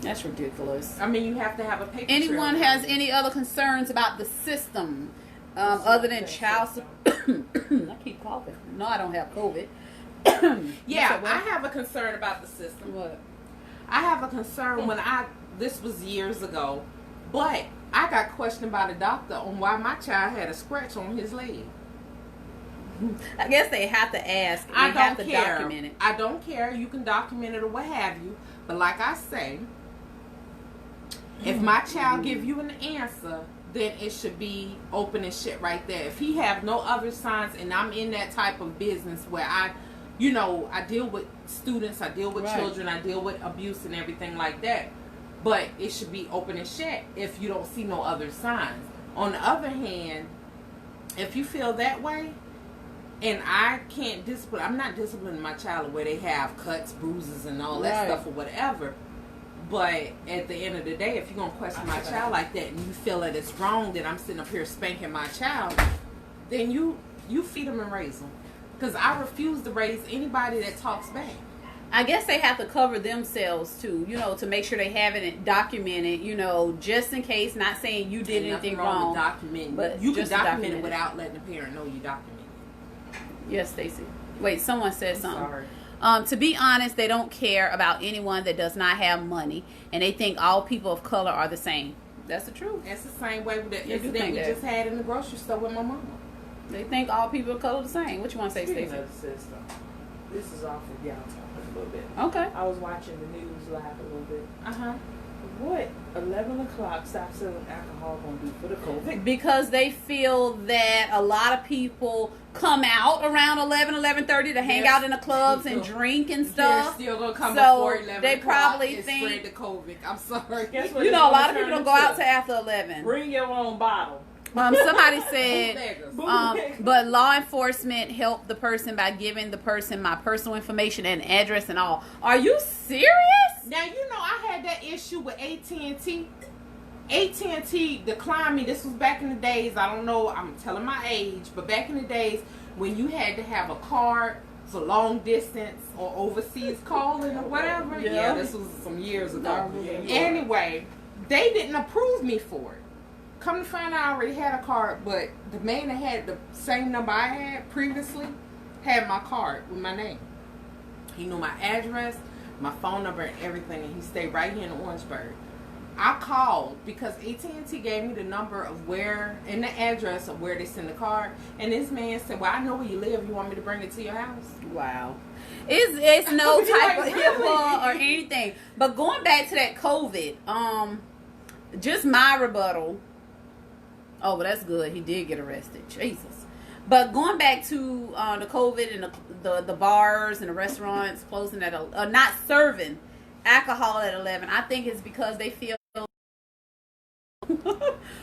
Speaker 1: That's ridiculous.
Speaker 2: I mean, you have to have a paper
Speaker 1: Anyone
Speaker 2: trail.
Speaker 1: has any other concerns about the system other than child support? I keep coughing. No, I don't have COVID.
Speaker 2: Yeah,
Speaker 1: What?
Speaker 2: I have a concern about the system.
Speaker 1: What?
Speaker 2: I have a concern when this was years ago, but I got questioned by the doctor on why my child had a scratch on his leg.
Speaker 1: I guess they have to ask. They
Speaker 2: I
Speaker 1: have
Speaker 2: don't
Speaker 1: to
Speaker 2: care.
Speaker 1: document it.
Speaker 2: I don't care. You can document it or what have you. But like I say, if my child give you an answer, then it should be open and shit right there. If he have no other signs, and I'm in that type of business where I deal with students, I deal with
Speaker 1: Right.
Speaker 2: children, I deal with abuse and everything like that. But it should be open and shut if you don't see no other signs. On the other hand, if you feel that way, and I can't discipline, I'm not disciplining my child where they have cuts, bruises, and all that
Speaker 1: Right.
Speaker 2: stuff or whatever. But at the end of the day, if you're going to question my child like that and you feel that it's wrong that I'm sitting up here spanking my child, then you feed them and raise them. Because I refuse to raise anybody that talks back.
Speaker 1: I guess they have to cover themselves too, to make sure they have it documented, just in case. Not saying you did
Speaker 2: Ain't
Speaker 1: anything
Speaker 2: nothing
Speaker 1: wrong.
Speaker 2: with documenting.
Speaker 1: but
Speaker 2: You can
Speaker 1: just
Speaker 2: document
Speaker 1: document
Speaker 2: it
Speaker 1: it.
Speaker 2: without letting the parent know you documented it.
Speaker 1: Yes, Stacy. Wait, someone said
Speaker 2: I'm
Speaker 1: something.
Speaker 2: sorry.
Speaker 1: To be honest, they don't care about anyone that does not have money, and they think all people of color are the same. That's the truth.
Speaker 2: It's the same way with the
Speaker 1: You do
Speaker 2: incident
Speaker 1: think
Speaker 2: we
Speaker 1: that.
Speaker 2: just had in the grocery store with my mama.
Speaker 1: They think all people of color the same. What you want to say,
Speaker 3: Speaking
Speaker 1: Stacey?
Speaker 3: of the system, this is off of y'all topic a little bit.
Speaker 1: Okay.
Speaker 3: I was watching the news live a little bit.
Speaker 2: Uh-huh.
Speaker 3: What 11 o'clock stop selling alcohol gonna do for the COVID?
Speaker 1: Because they feel that a lot of people come out around 11:30 to hang out in the clubs and drink and
Speaker 2: They're
Speaker 1: stuff.
Speaker 2: still gonna come
Speaker 1: So
Speaker 2: before 11
Speaker 1: they
Speaker 2: o'clock
Speaker 1: probably
Speaker 2: and
Speaker 1: think-
Speaker 2: spread the COVID. I'm sorry.
Speaker 3: Guess what
Speaker 1: You
Speaker 3: it's
Speaker 1: know, a lot
Speaker 3: gonna
Speaker 1: of people
Speaker 3: turn
Speaker 1: don't go out
Speaker 3: into?
Speaker 1: to after 11.
Speaker 3: Bring your own bottle.
Speaker 1: Somebody said,
Speaker 2: Bootleggers.
Speaker 1: but law enforcement helped the person by giving the person my personal information and address and all. Are you serious?
Speaker 2: Now, you know, I had that issue with AT&T. AT&T declined me. This was back in the days. I don't know. I'm telling my age. But back in the days when you had to have a card for long distance or overseas calling or whatever.
Speaker 1: Yeah.
Speaker 2: Yeah, this was some years ago.
Speaker 3: Yeah.
Speaker 2: Anyway, they didn't approve me for it. Come to find out, I already had a card, but the man that had the same number I had previously had my card with my name. He knew my address, my phone number, and everything, and he stayed right here in Orangeburg. I called because AT&T gave me the number of where and the address of where they send the card, and this man said, "Well, I know where you live. You want me to bring it to your house?"
Speaker 1: Wow. It's no
Speaker 2: Like,
Speaker 1: type of
Speaker 2: really?
Speaker 1: HIPAA or anything. But going back to that COVID, just my rebuttal. Oh, well, that's good. He did get arrested. Jesus. But going back to the COVID and the bars and the restaurants closing at not serving alcohol at 11, I think it's because they feel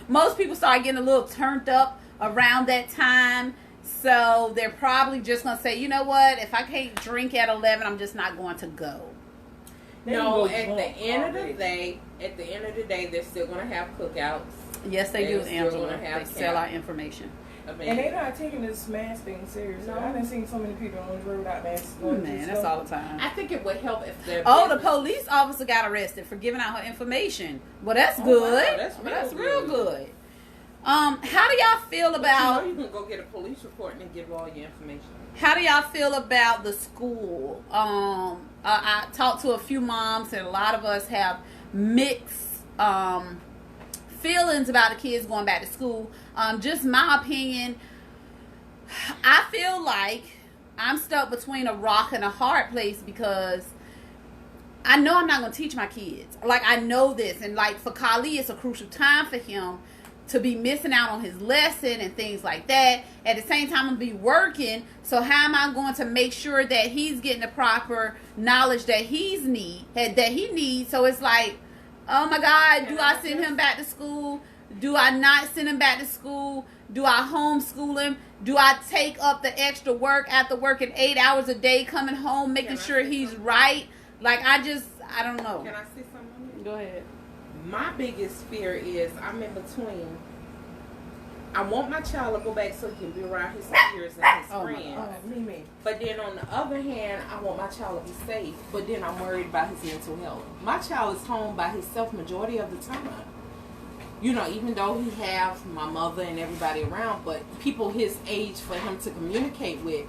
Speaker 1: most people start getting a little turned up around that time. So they're probably just going to say, you know what? If I can't drink at 11, I'm just not going to go.
Speaker 2: No, at the end of the day, they're still going to have cookouts.
Speaker 1: Yes, they do,
Speaker 2: They're still
Speaker 1: Angela.
Speaker 2: gonna have
Speaker 1: They sell
Speaker 2: camp.
Speaker 1: our information.
Speaker 2: I mean,
Speaker 3: And they're not taking this mask thing serious.
Speaker 2: No.
Speaker 3: I done seen so many people on the road without masks.
Speaker 1: Man, that's all the time.
Speaker 2: I think it would help if they're
Speaker 1: Oh, the police officer got arrested for giving out her information. Well, that's good.
Speaker 2: wow, that's
Speaker 1: real
Speaker 2: real
Speaker 1: good. How do y'all feel about?
Speaker 2: You can go get a police report and give all your information.
Speaker 1: How do y'all feel about the school? I talked to a few moms, and a lot of us have mixed feelings about the kids going back to school. Just my opinion, I feel like I'm stuck between a rock and a hard place because I know I'm not going to teach my kids. Like, I know this. And, like, for Kali, it's a crucial time for him to be missing out on his lesson and things like that. At the same time, I'm going to be working. So how am I going to make sure that he's getting the proper knowledge that he needs? So it's like, oh my God, do I send him back to school? Do I not send him back to school? Do I homeschool him? Do I take up the extra work after working 8 hours a day, coming home, making sure he's right? Like, I don't know.
Speaker 2: Can I say something?
Speaker 1: Go ahead.
Speaker 2: My biggest fear is I'm in between. I want my child to go back so he can be around his peers and his
Speaker 1: Oh, my
Speaker 2: friends.
Speaker 3: Oh, me.
Speaker 2: But then on the other hand, I want my child to be safe. But then I'm worried about his mental health. My child is home by himself majority of the time. You know, even though he has my mother and everybody around, but people his age for him to communicate with,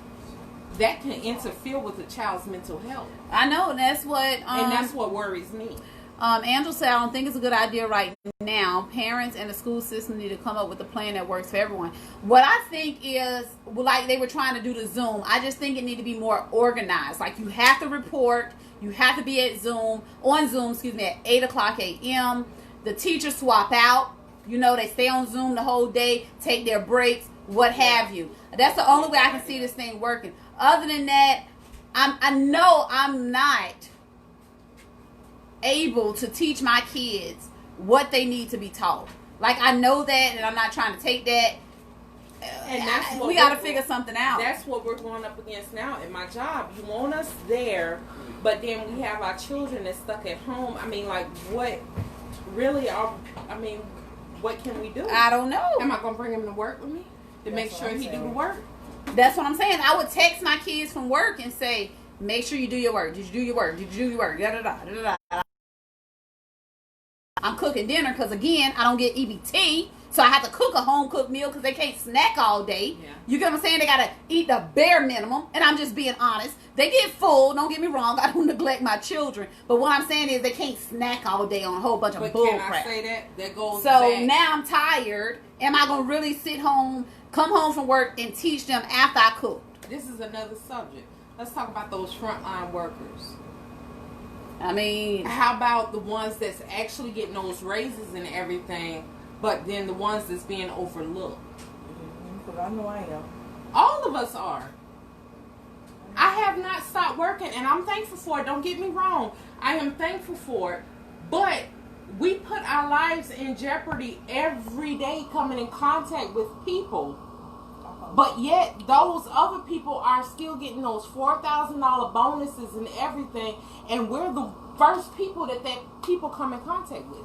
Speaker 2: that can interfere with a child's mental health.
Speaker 1: I know, and that's what
Speaker 2: And that's what worries me.
Speaker 1: Angela said, I don't think it's a good idea right now. Parents and the school system need to come up with a plan that works for everyone. What I think is, like they were trying to do the Zoom, I just think it need to be more organized. Like, you have to report, you have to be on Zoom, at 8 o'clock a.m. The teachers swap out. You know, they stay on Zoom the whole day, take their breaks, what have you. That's the only way I can see this thing working. Other than that, I know I'm not able to teach my kids what they need to be taught. Like, I know that, and I'm not trying to take that.
Speaker 2: And that's what
Speaker 1: we got to figure something out.
Speaker 2: That's what we're going up against now in my job. You want us there, but then we have our children that's stuck at home. I mean, like, what really are, what can we do?
Speaker 1: I don't know.
Speaker 2: Am I going to bring him to work with me to make sure he do the work?
Speaker 1: That's what I'm saying. I would text my kids from work and say, make sure you do your work. Did you do your work? Did you do your work? Da-da-da, da-da-da. I'm cooking dinner because, again, I don't get EBT So I have to cook a home cooked meal because they can't snack all day.
Speaker 2: Yeah.
Speaker 1: You get what I'm saying? They got to eat the bare minimum. And I'm just being honest. They get full. Don't get me wrong. I don't neglect my children. But what I'm saying is they can't snack all day on a whole bunch of bull
Speaker 2: can
Speaker 1: crap.
Speaker 2: I say that? That goes
Speaker 1: So
Speaker 2: back.
Speaker 1: now I'm tired. Am I going to really sit home, come home from work, and teach them after I cooked?
Speaker 2: This is another subject. Let's talk about those frontline workers.
Speaker 1: I mean,
Speaker 2: How about the ones that's actually getting those raises and everything, but then the ones that's being overlooked?
Speaker 3: Because I know I am.
Speaker 2: All of us are. I have not stopped working, and I'm thankful for it. Don't get me wrong. I am thankful for it. But we put our lives in jeopardy every day coming in contact with people. But yet, those other people are still getting those $4,000 bonuses and everything, and we're the first people that people come in contact with.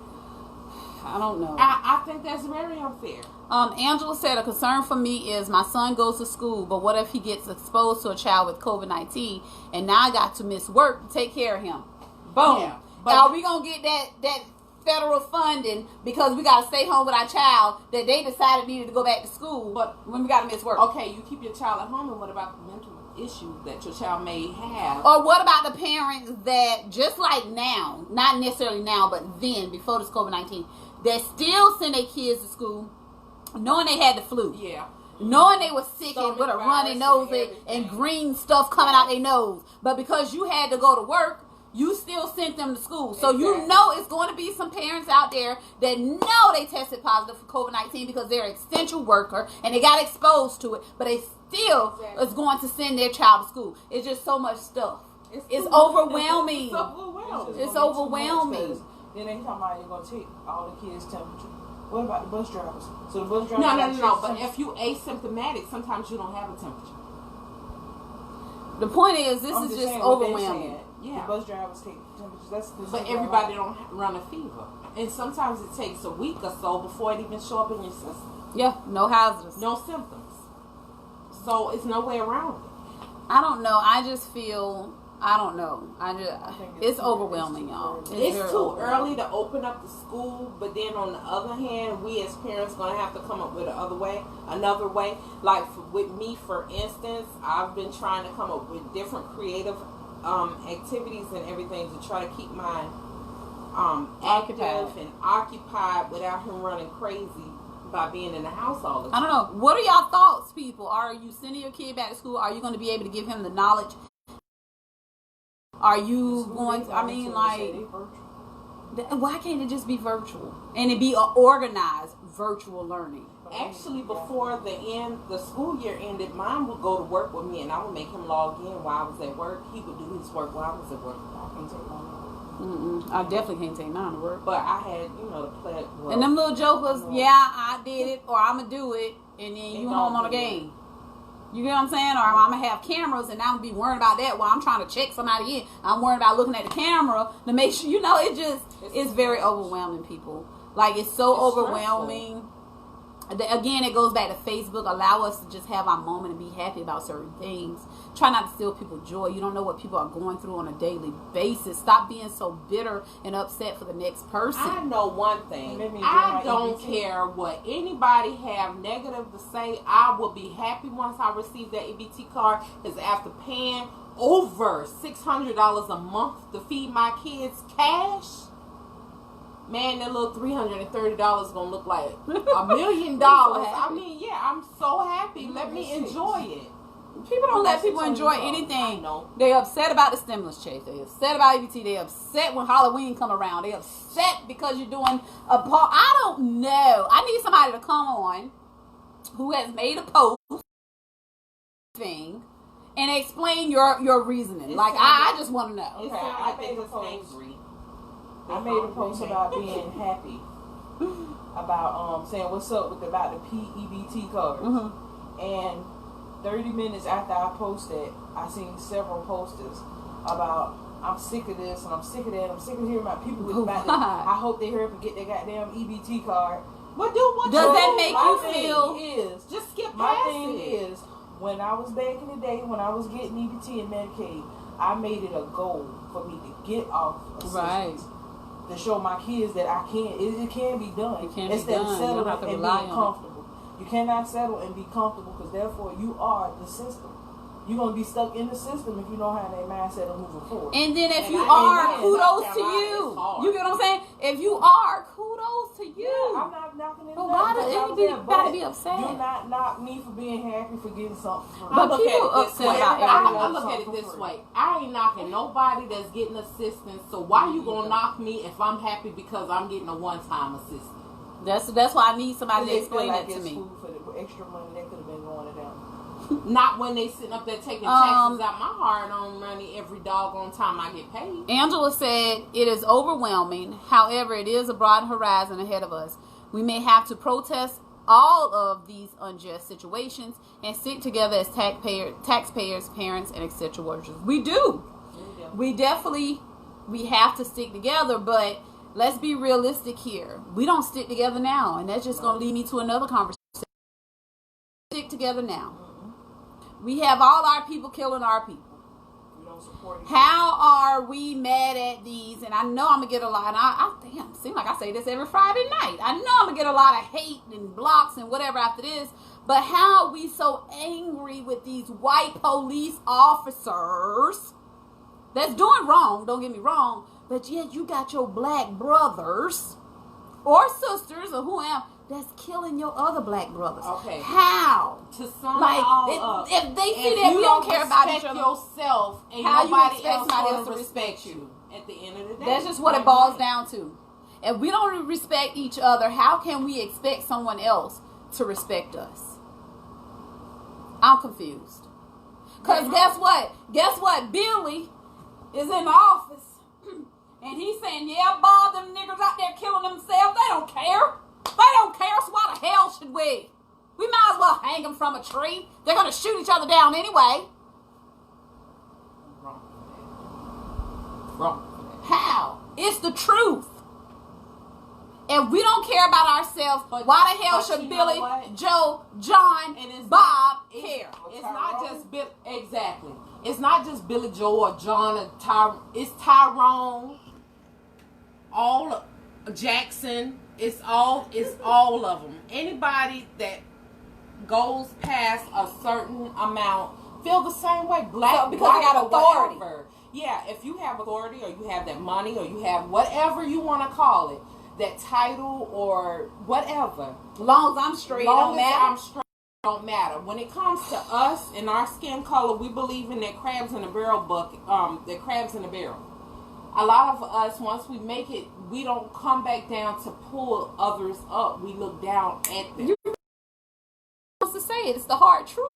Speaker 1: I don't know.
Speaker 2: I think that's very unfair.
Speaker 1: Angela said, a concern for me is my son goes to school, but what if he gets exposed to a child with COVID-19 and now I got to miss work to take care of him? Boom.
Speaker 2: Yeah,
Speaker 1: Are we going to get that federal funding because we got to stay home with our child that they decided needed to go back to school, but when we got to miss work?
Speaker 2: Okay, you keep your child at home, and what about the mental issue that your child may have?
Speaker 1: Or what about the parents that, just like now, not necessarily now, but then, before this COVID-19, that still send their kids to school knowing they had the flu?
Speaker 2: Yeah.
Speaker 1: Knowing they were sick
Speaker 2: So
Speaker 1: and with a
Speaker 2: many
Speaker 1: runny
Speaker 2: viruses
Speaker 1: nose
Speaker 2: and
Speaker 1: and
Speaker 2: everything.
Speaker 1: green stuff coming out their nose. But because you had to go to work, you still sent them to school. So you
Speaker 2: Exactly.
Speaker 1: know it's going to be some parents out there that know they tested positive for COVID-19 because they're an essential worker and they got exposed to it. But they still
Speaker 2: Exactly.
Speaker 1: is going to send their child to school. It's just so much stuff. It's
Speaker 2: too
Speaker 1: overwhelming.
Speaker 2: It's overwhelming.
Speaker 1: It's overwhelming.
Speaker 3: Then they talking about you're gonna take all the kids' temperature. What about the bus drivers? So the bus drivers.
Speaker 2: No. But if you asymptomatic, sometimes you don't have a temperature.
Speaker 1: The point is, this
Speaker 3: I'm
Speaker 1: is
Speaker 3: just
Speaker 1: just
Speaker 3: saying what they're
Speaker 1: overwhelming.
Speaker 3: saying.
Speaker 2: Yeah.
Speaker 3: The bus drivers take temperatures. That's
Speaker 2: But everybody don't run a fever, and sometimes it takes a week or so before it even show up in your system.
Speaker 1: Yeah, no hazardous.
Speaker 2: No symptoms. So it's no way around it.
Speaker 1: I don't know. I just feel, I don't know.
Speaker 3: think
Speaker 1: It's
Speaker 3: too-
Speaker 1: overwhelming,
Speaker 3: it's too
Speaker 1: y'all.
Speaker 3: early.
Speaker 2: It's
Speaker 1: very
Speaker 2: too
Speaker 1: overwhelming.
Speaker 2: early to open up the school, but then on the other hand, we as parents gonna have to come up with another way. Like with me, for instance, I've been trying to come up with different creative activities and everything to try to keep mine active and occupied without him running crazy by being in the house all the
Speaker 1: I
Speaker 2: time.
Speaker 1: don't know. What are y'all thoughts, people? Are you sending your kid back to school? Are you going to be able to give him the knowledge? Are you going to, I mean, like, why can't it just be virtual? And it be an organized virtual learning?
Speaker 2: Actually, before the school year ended, mine would go to work with me, and I would make him log in while I was at work. He would do his work while I was at work.
Speaker 3: I can't take mine.
Speaker 1: I definitely can't take mine to work.
Speaker 2: But I had, the play. Well,
Speaker 1: And them little jokers, yeah, I did it, or I'm going to do it, and then you home on a game. You get what I'm saying? Or I'm going to have cameras, and I'm going to be worried about that while I'm trying to check somebody in. I'm worried about looking at the camera to make sure, it's very overwhelming, people. Like, it's so overwhelming. Again, it goes back to Facebook. Allow us to just have our moment and be happy about certain things. Try not to steal people joy. You don't know what people are going through on a daily basis. Stop being so bitter and upset for the next person.
Speaker 2: I know one thing.
Speaker 3: Maybe
Speaker 2: I
Speaker 3: enjoy my
Speaker 2: don't
Speaker 3: EBT.
Speaker 2: care what anybody have negative to say. I will be happy once I receive that EBT card, because after paying over $600 a month to feed my kids cash, man, that little $330 gonna look like $1 million. I mean, yeah, I'm so happy. Let me enjoy it.
Speaker 1: People don't let people enjoy
Speaker 2: I
Speaker 1: anything.
Speaker 2: know.
Speaker 1: They upset about the stimulus check. They upset about EBT. They upset when Halloween come around. They upset because you're doing a part. I don't know. I need somebody to come on who has made a post thing and explain your reasoning.
Speaker 2: It's
Speaker 1: like, I just want to know.
Speaker 2: It
Speaker 3: Okay,
Speaker 2: sounds
Speaker 3: I
Speaker 2: like they
Speaker 3: made a
Speaker 2: was
Speaker 3: post.
Speaker 2: angry.
Speaker 3: I made a post about being happy about saying what's up about the PEBT cards. And 30 minutes after I posted, I seen several posters about I'm sick of this and I'm sick of that. I'm sick of hearing about people with about that. I hope they hurry up and get their goddamn EBT card.
Speaker 2: What
Speaker 1: Does that make
Speaker 3: My
Speaker 1: you
Speaker 3: thing
Speaker 1: feel?
Speaker 3: is
Speaker 2: Just skip
Speaker 3: my
Speaker 2: past
Speaker 3: thing
Speaker 2: it.
Speaker 3: is when I was back in the day when I was getting EBT and Medicaid, I made it a goal for me to get off assistance.
Speaker 1: Right.
Speaker 3: to show my kids that I can. It can be done.
Speaker 1: It can be
Speaker 3: Instead
Speaker 1: done.
Speaker 3: of
Speaker 1: You
Speaker 3: settling
Speaker 1: don't have to
Speaker 3: and
Speaker 1: rely
Speaker 3: being
Speaker 1: on it.
Speaker 3: comfortable. You cannot settle and be comfortable because therefore you are the system. You're gonna be stuck in the system if you don't have that mindset of moving forward.
Speaker 1: And then if
Speaker 2: And
Speaker 1: you
Speaker 2: I
Speaker 1: are,
Speaker 2: ain't
Speaker 1: kudos
Speaker 2: mad.
Speaker 1: to
Speaker 2: North
Speaker 1: you.
Speaker 2: Carolina is hard.
Speaker 1: You get what I'm saying? If you are, kudos to you.
Speaker 3: Yeah, I'm not knocking it.
Speaker 1: But why does anybody be upset?
Speaker 3: Do not knock me for being happy for getting something free.
Speaker 1: But
Speaker 2: I look
Speaker 1: people
Speaker 2: at it this
Speaker 1: upset
Speaker 2: way.
Speaker 1: about
Speaker 2: I
Speaker 1: everything.
Speaker 2: look at it this way. I ain't knocking nobody that's getting assistance. So why you gonna knock me if I'm happy because I'm getting a one-time assistance?
Speaker 1: That's why I need somebody to
Speaker 3: They
Speaker 1: explain
Speaker 3: feel like
Speaker 1: that to
Speaker 3: it's
Speaker 1: me.
Speaker 3: food for the extra money that could have been going to them.
Speaker 2: Not when they sitting up there taking taxes out my hard-earned money every doggone time I get paid.
Speaker 1: Angela said, it is overwhelming. However, it is a broad horizon ahead of us. We may have to protest all of these unjust situations and stick together as taxpayers, parents, and etc. workers. We do. We definitely, we have to stick together, but let's be realistic here. We don't stick together now, and that's just going to lead me to another conversation. Stick together now. We have all our people killing our people.
Speaker 3: We don't support each
Speaker 1: How are we mad at these? And I know I'm going to get a lot. And I seem like I say this every Friday night. I know I'm going to get a lot of hate and blocks and whatever after this. But how are we so angry with these white police officers that's doing wrong? Don't get me wrong. But yet you got your black brothers or sisters or whoever that's killing your other black brothers.
Speaker 2: Okay.
Speaker 1: How?
Speaker 2: To sum
Speaker 1: Like,
Speaker 2: it all up,
Speaker 1: if they see
Speaker 2: if
Speaker 1: that
Speaker 2: you
Speaker 1: we don't care about each
Speaker 2: respect
Speaker 1: other,
Speaker 2: yourself and
Speaker 1: how you
Speaker 2: nobody
Speaker 1: expect
Speaker 2: else
Speaker 1: somebody
Speaker 2: will
Speaker 1: else to
Speaker 2: respect you at the end of the day.
Speaker 1: that's just what it boils down to. If we don't respect each other, how can we expect someone else to respect us? I'm confused. Because guess what? Guess what? Billy is in the office. And he's saying, yeah, Bob, them niggers out there killing themselves. They don't care. They don't care. So why the hell should we? We might as well hang them from a tree. They're going to shoot each other down anyway.
Speaker 2: Wrong.
Speaker 1: How? It's the truth. If we don't care about ourselves,
Speaker 2: But-
Speaker 1: why the hell
Speaker 2: but
Speaker 1: should
Speaker 2: you know
Speaker 1: Billy,
Speaker 2: what?
Speaker 1: Joe, John,
Speaker 2: And it's
Speaker 1: Bob
Speaker 2: It's-
Speaker 1: care?
Speaker 2: It's not just Bill. Exactly. It's not just Billy Joe or John or Tyrone. It's Tyrone. All Jackson. It's all of them. Anybody that goes past a certain amount feel the same way. Black
Speaker 1: So, because they got
Speaker 2: white, or
Speaker 1: authority.
Speaker 2: whatever. Yeah, if you have authority or you have that money or you have whatever you want to call it, that title or whatever.
Speaker 1: As long as I'm straight, it
Speaker 2: Long
Speaker 1: don't
Speaker 2: as
Speaker 1: matter.
Speaker 2: I'm straight, it don't matter. When it comes to us and our skin color, we believe in that crabs in the barrel bucket. The crabs in the barrel. A lot of us, once we make it, we don't come back down to pull others up. We look down at them.
Speaker 1: You wants to say it. It's the hard truth.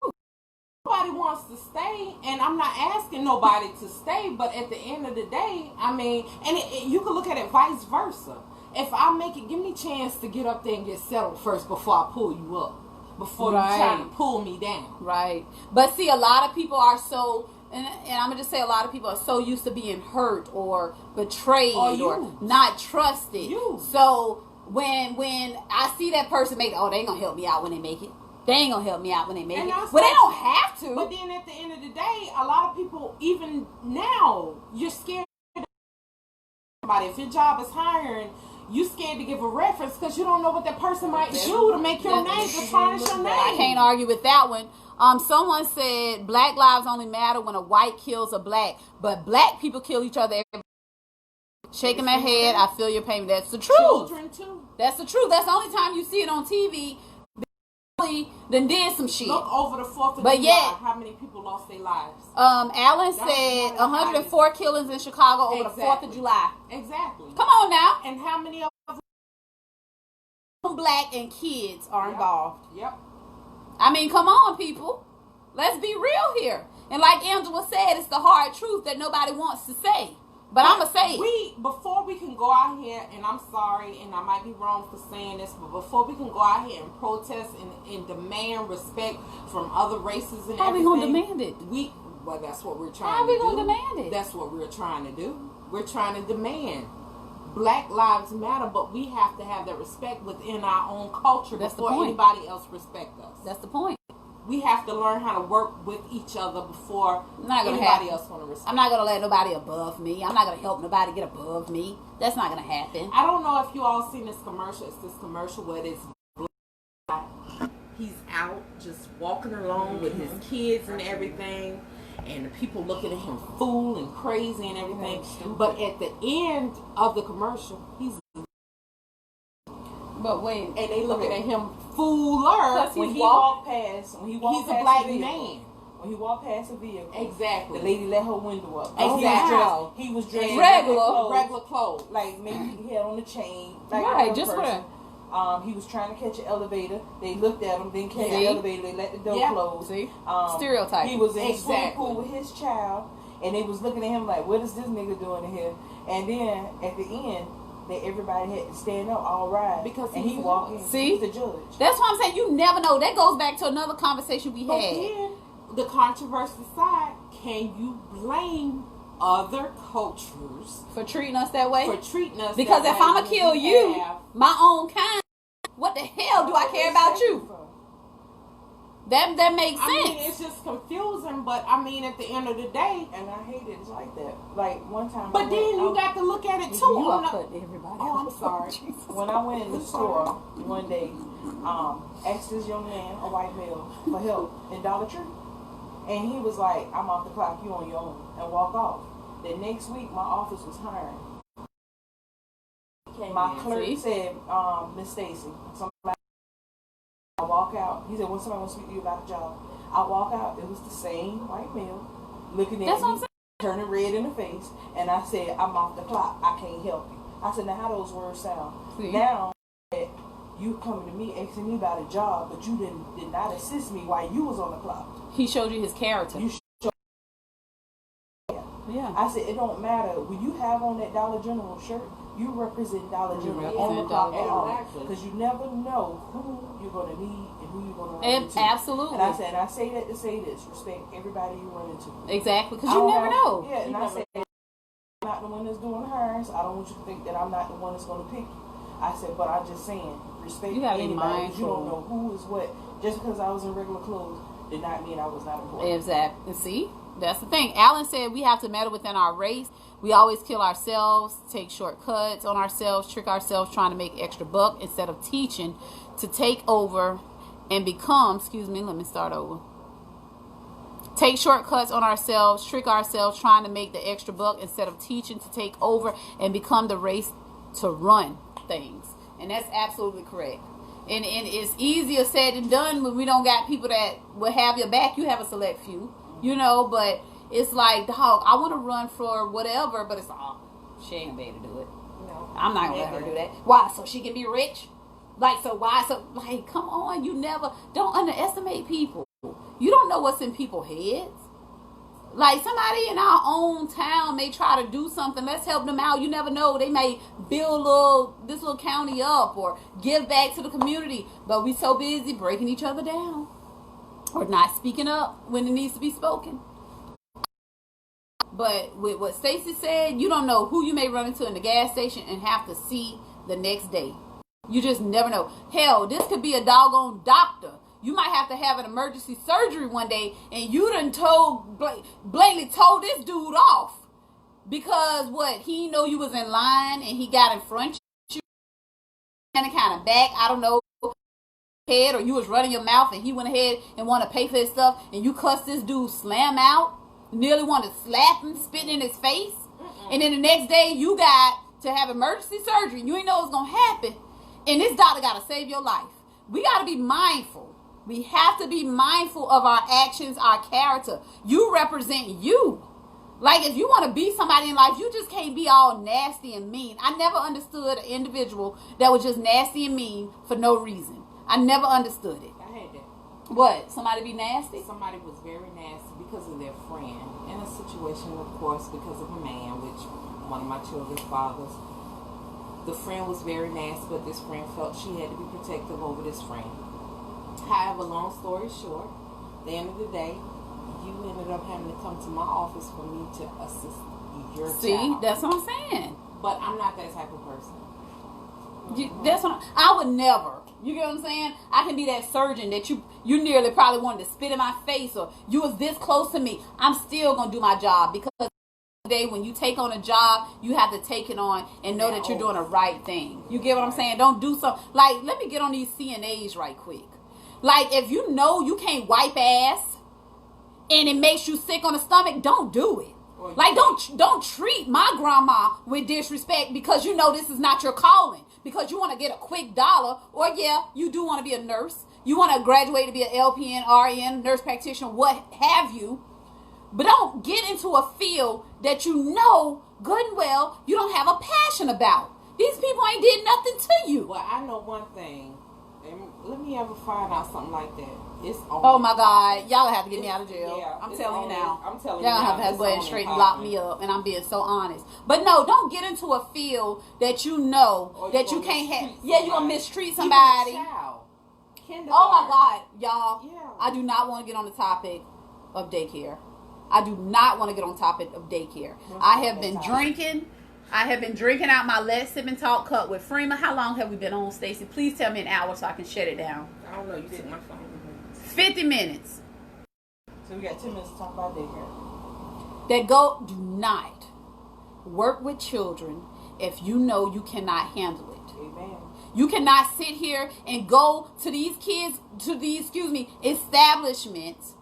Speaker 2: Nobody wants to stay, and I'm not asking nobody to stay, but at the end of the day, I mean, and you can look at it vice versa. If I make it, give me a chance to get up there and get settled first before I pull you up, before
Speaker 1: Right.
Speaker 2: you try to pull me down.
Speaker 1: Right. But see, a lot of people are so, and I'm going to just say a lot of people are so used to being hurt or betrayed
Speaker 2: Or
Speaker 1: or
Speaker 2: used.
Speaker 1: not trusted.
Speaker 2: Used.
Speaker 1: So when I see that person make it, oh, they ain't going to help me out when they make it. They ain't going to help me out when they make
Speaker 2: And
Speaker 1: it.
Speaker 2: that's
Speaker 1: Well, they
Speaker 2: what-
Speaker 1: don't have to.
Speaker 2: But then at the end of the day, a lot of people, even now, you're scared of somebody. If your job is hiring, you scared to give a reference because you don't know what that person might do to make your name, to tarnish your name.
Speaker 1: I can't argue with that one. Someone said black lives only matter when a white kills a black, but black people kill each other. Shaking my head, I feel your pain. That's the truth.
Speaker 2: Children too.
Speaker 1: That's the truth. That's the only time you see it on TV. Billy then did some shit.
Speaker 2: Look over the 4th of
Speaker 1: But
Speaker 2: July,
Speaker 1: yet-
Speaker 2: how many people lost their lives.
Speaker 1: Alan
Speaker 2: That
Speaker 1: said
Speaker 2: was
Speaker 1: 104 killings in Chicago over the 4th of
Speaker 2: Exactly.
Speaker 1: July.
Speaker 2: Exactly.
Speaker 1: Come on now.
Speaker 2: And how many of
Speaker 1: Black and kids are involved.
Speaker 2: Yep.
Speaker 1: I mean, come on, people. Let's be real here. And like Angela said, it's the hard truth that nobody wants to say. But I'm going to say it.
Speaker 2: Before we can go out here, and I'm sorry, and I might be wrong for saying this, but before we can go out here and protest and demand respect from other races and
Speaker 1: How we
Speaker 2: everything,
Speaker 1: gonna demand it?
Speaker 2: Well, that's what we're trying
Speaker 1: How
Speaker 2: to
Speaker 1: we
Speaker 2: do.
Speaker 1: gonna demand it?
Speaker 2: That's what we're trying to do. We're trying to demand. Black lives matter, but we have to have that respect within our own culture
Speaker 1: That's the
Speaker 2: before
Speaker 1: point.
Speaker 2: anybody else respect us.
Speaker 1: That's the point.
Speaker 2: we have to learn how to work with each other before anybody else want to respect.
Speaker 1: I'm not gonna let nobody above me. I'm not gonna help nobody get above me. That's not gonna happen.
Speaker 2: I don't know if you all seen this commercial. It's this commercial where this he's out just walking along with his kids and everything, and the people looking at him fool and crazy and everything. But at the end of the commercial, he's
Speaker 1: and
Speaker 2: they looking at him fooler
Speaker 3: when he walked past.
Speaker 2: He's a black man.
Speaker 3: When he walked past a vehicle,
Speaker 2: exactly,
Speaker 3: the lady let her window up.
Speaker 2: He was
Speaker 3: dressed
Speaker 2: regular clothes.
Speaker 3: Like maybe he had on a chain. Like
Speaker 1: right, just person.
Speaker 3: He was trying to catch an elevator. They looked at him, didn't catch the elevator. They let the door close.
Speaker 1: See, stereotype.
Speaker 3: He was in swimming pool with his child, and they was looking at him like, "What is this nigga doing in here?" And then at the end, everybody had to stand up, all right,
Speaker 2: because
Speaker 3: he walked in.
Speaker 1: See,
Speaker 3: he's the judge.
Speaker 1: That's what I'm saying. You never know. That goes back to another conversation we had.
Speaker 2: Then, the controversy side, can you blame other cultures
Speaker 1: for treating us that way?
Speaker 2: Because
Speaker 1: if I'm gonna kill you, my own kind, what the hell do I care about you? That makes sense.
Speaker 2: I mean, it's just confusing, but I mean, at the end of the day,
Speaker 3: and I hate it. It's like that. Like one time,
Speaker 2: but then you got to look at it too.
Speaker 1: You are putting everybody.
Speaker 2: Oh, I'm sorry.
Speaker 3: When I went in the store one day, asked this young man, a white male, for help in Dollar Tree. And he was like, "I'm off the clock, you on your own," and walk off. The next week, my office was hiring. My clerk said, "Miss Stacy, somebody." I walk out. He said, "When somebody wants to speak to you about a job," I walk out. It was the same white male looking at me, turning red in the face, and I said, "I'm off the clock. I can't help you." I said, "Now how those words sound?"
Speaker 1: See?
Speaker 3: Now that you coming to me asking me about a job, but you did not assist me while you was on the clock.
Speaker 1: He showed you his character.
Speaker 3: Yeah. I said, it don't matter. When you have on that Dollar General shirt, you represent Dollar General on the clock at all. Because you never know who you're going to need and who you're going to run into.
Speaker 1: Absolutely.
Speaker 3: And I said, and I say that to say this, respect everybody you run into.
Speaker 1: Exactly, because you never know.
Speaker 3: Yeah, and I said, I'm not the one that's doing hiring, so I don't want you to think that I'm not the one that's going to pick you. I said, but I'm just saying, respect anybody. You don't know who is what. Just because I was in regular clothes did not mean I was not important.
Speaker 1: Exactly. See? That's the thing. Alan said we have to meddle within our race. We always kill ourselves, take shortcuts on ourselves, trick ourselves trying to make extra buck instead of teaching to take over and become, take shortcuts on ourselves, trick ourselves trying to make the extra buck instead of teaching to take over and become the race to run things. And that's absolutely correct. And it's easier said than done when we don't got people that will have your back. You have a select few. You know, but it's like, dog, I want to run for whatever, but it's she ain't gonna be able to do it. No, I'm not gonna let her do that. Why? So she can be rich? Like, so why? So, like, come on, don't underestimate people. You don't know what's in people's heads. Like, somebody in our own town may try to do something. Let's help them out. You never know. They may build this little county up or give back to the community, but we so busy breaking each other down. Or not speaking up when it needs to be spoken. But with what Stacey said, you don't know who you may run into in the gas station and have to see the next day. You just never know. Hell, this could be a doggone doctor. You might have to have an emergency surgery one day, and you done blatantly told this dude off because he know you was in line and he got in front of you and kind of back. I don't know. Head, or you was running your mouth and he went ahead and want to pay for his stuff and you cussed this dude slam out, nearly want to slap him, spitting in his face. And then the next day you got to have emergency surgery and you ain't know what's gonna happen, and this doctor gotta save your life. We gotta be mindful. We have to be mindful of our actions, our character. You represent you. Like, if you want to be somebody in life, you just can't be all nasty and mean. I never understood an individual that was just nasty and mean for no reason. I never understood it.
Speaker 2: I had that.
Speaker 1: What? Somebody be nasty?
Speaker 2: Somebody was very nasty because of their friend. In a situation, of course, because of a man, which one of my children's fathers. The friend was very nasty, but this friend felt she had to be protective over this friend. However, long story short, at the end of the day, you ended up having to come to my office for me to assist your child.
Speaker 1: See, that's what I'm saying.
Speaker 2: But I'm not that type of person.
Speaker 1: That's what I would never. You get what I'm saying? I can be that surgeon that you nearly probably wanted to spit in my face, or you was this close to me. I'm still gonna do my job, because day when you take on a job, you have to take it on and know that you're doing the right thing. You get what I'm saying? Don't do something like, let me get on these CNAs right quick. Like, if you know you can't wipe ass and it makes you sick on the stomach, don't do it. Like, don't treat my grandma with disrespect because you know this is not your calling, because you want to get a quick dollar, or yeah, you do want to be a nurse. You want to graduate to be an LPN, RN, nurse practitioner, what have you. But don't get into a field that you know good and well you don't have a passion about. These people ain't did nothing to you.
Speaker 2: Well, I know one thing. And let me ever find out something like that. It's on.
Speaker 1: Oh my God, y'all gonna have to get me out of jail.
Speaker 2: Yeah,
Speaker 1: I'm telling you now.
Speaker 2: I'm telling
Speaker 1: y'all
Speaker 2: you
Speaker 1: gonna have to go ahead and straight and lock me up. And I'm being so honest. But no, don't get into a field that you know that you can't have. Yeah, you gonna mistreat somebody. Oh my God, y'all. Yeah. I do not want to get on the topic of daycare. I do not want to get on topic of daycare. I have been drinking. I have been drinking out my Let's Sip and Talk cup with Freema. How long have we been on, Stacey? Please tell me an hour so I can shut it down.
Speaker 2: I don't know. You took my phone.
Speaker 1: 50 minutes.
Speaker 3: So we got 10 minutes to talk about daycare.
Speaker 1: Do not work with children if you know you cannot handle it.
Speaker 3: Amen.
Speaker 1: You cannot sit here and go to these kids, establishments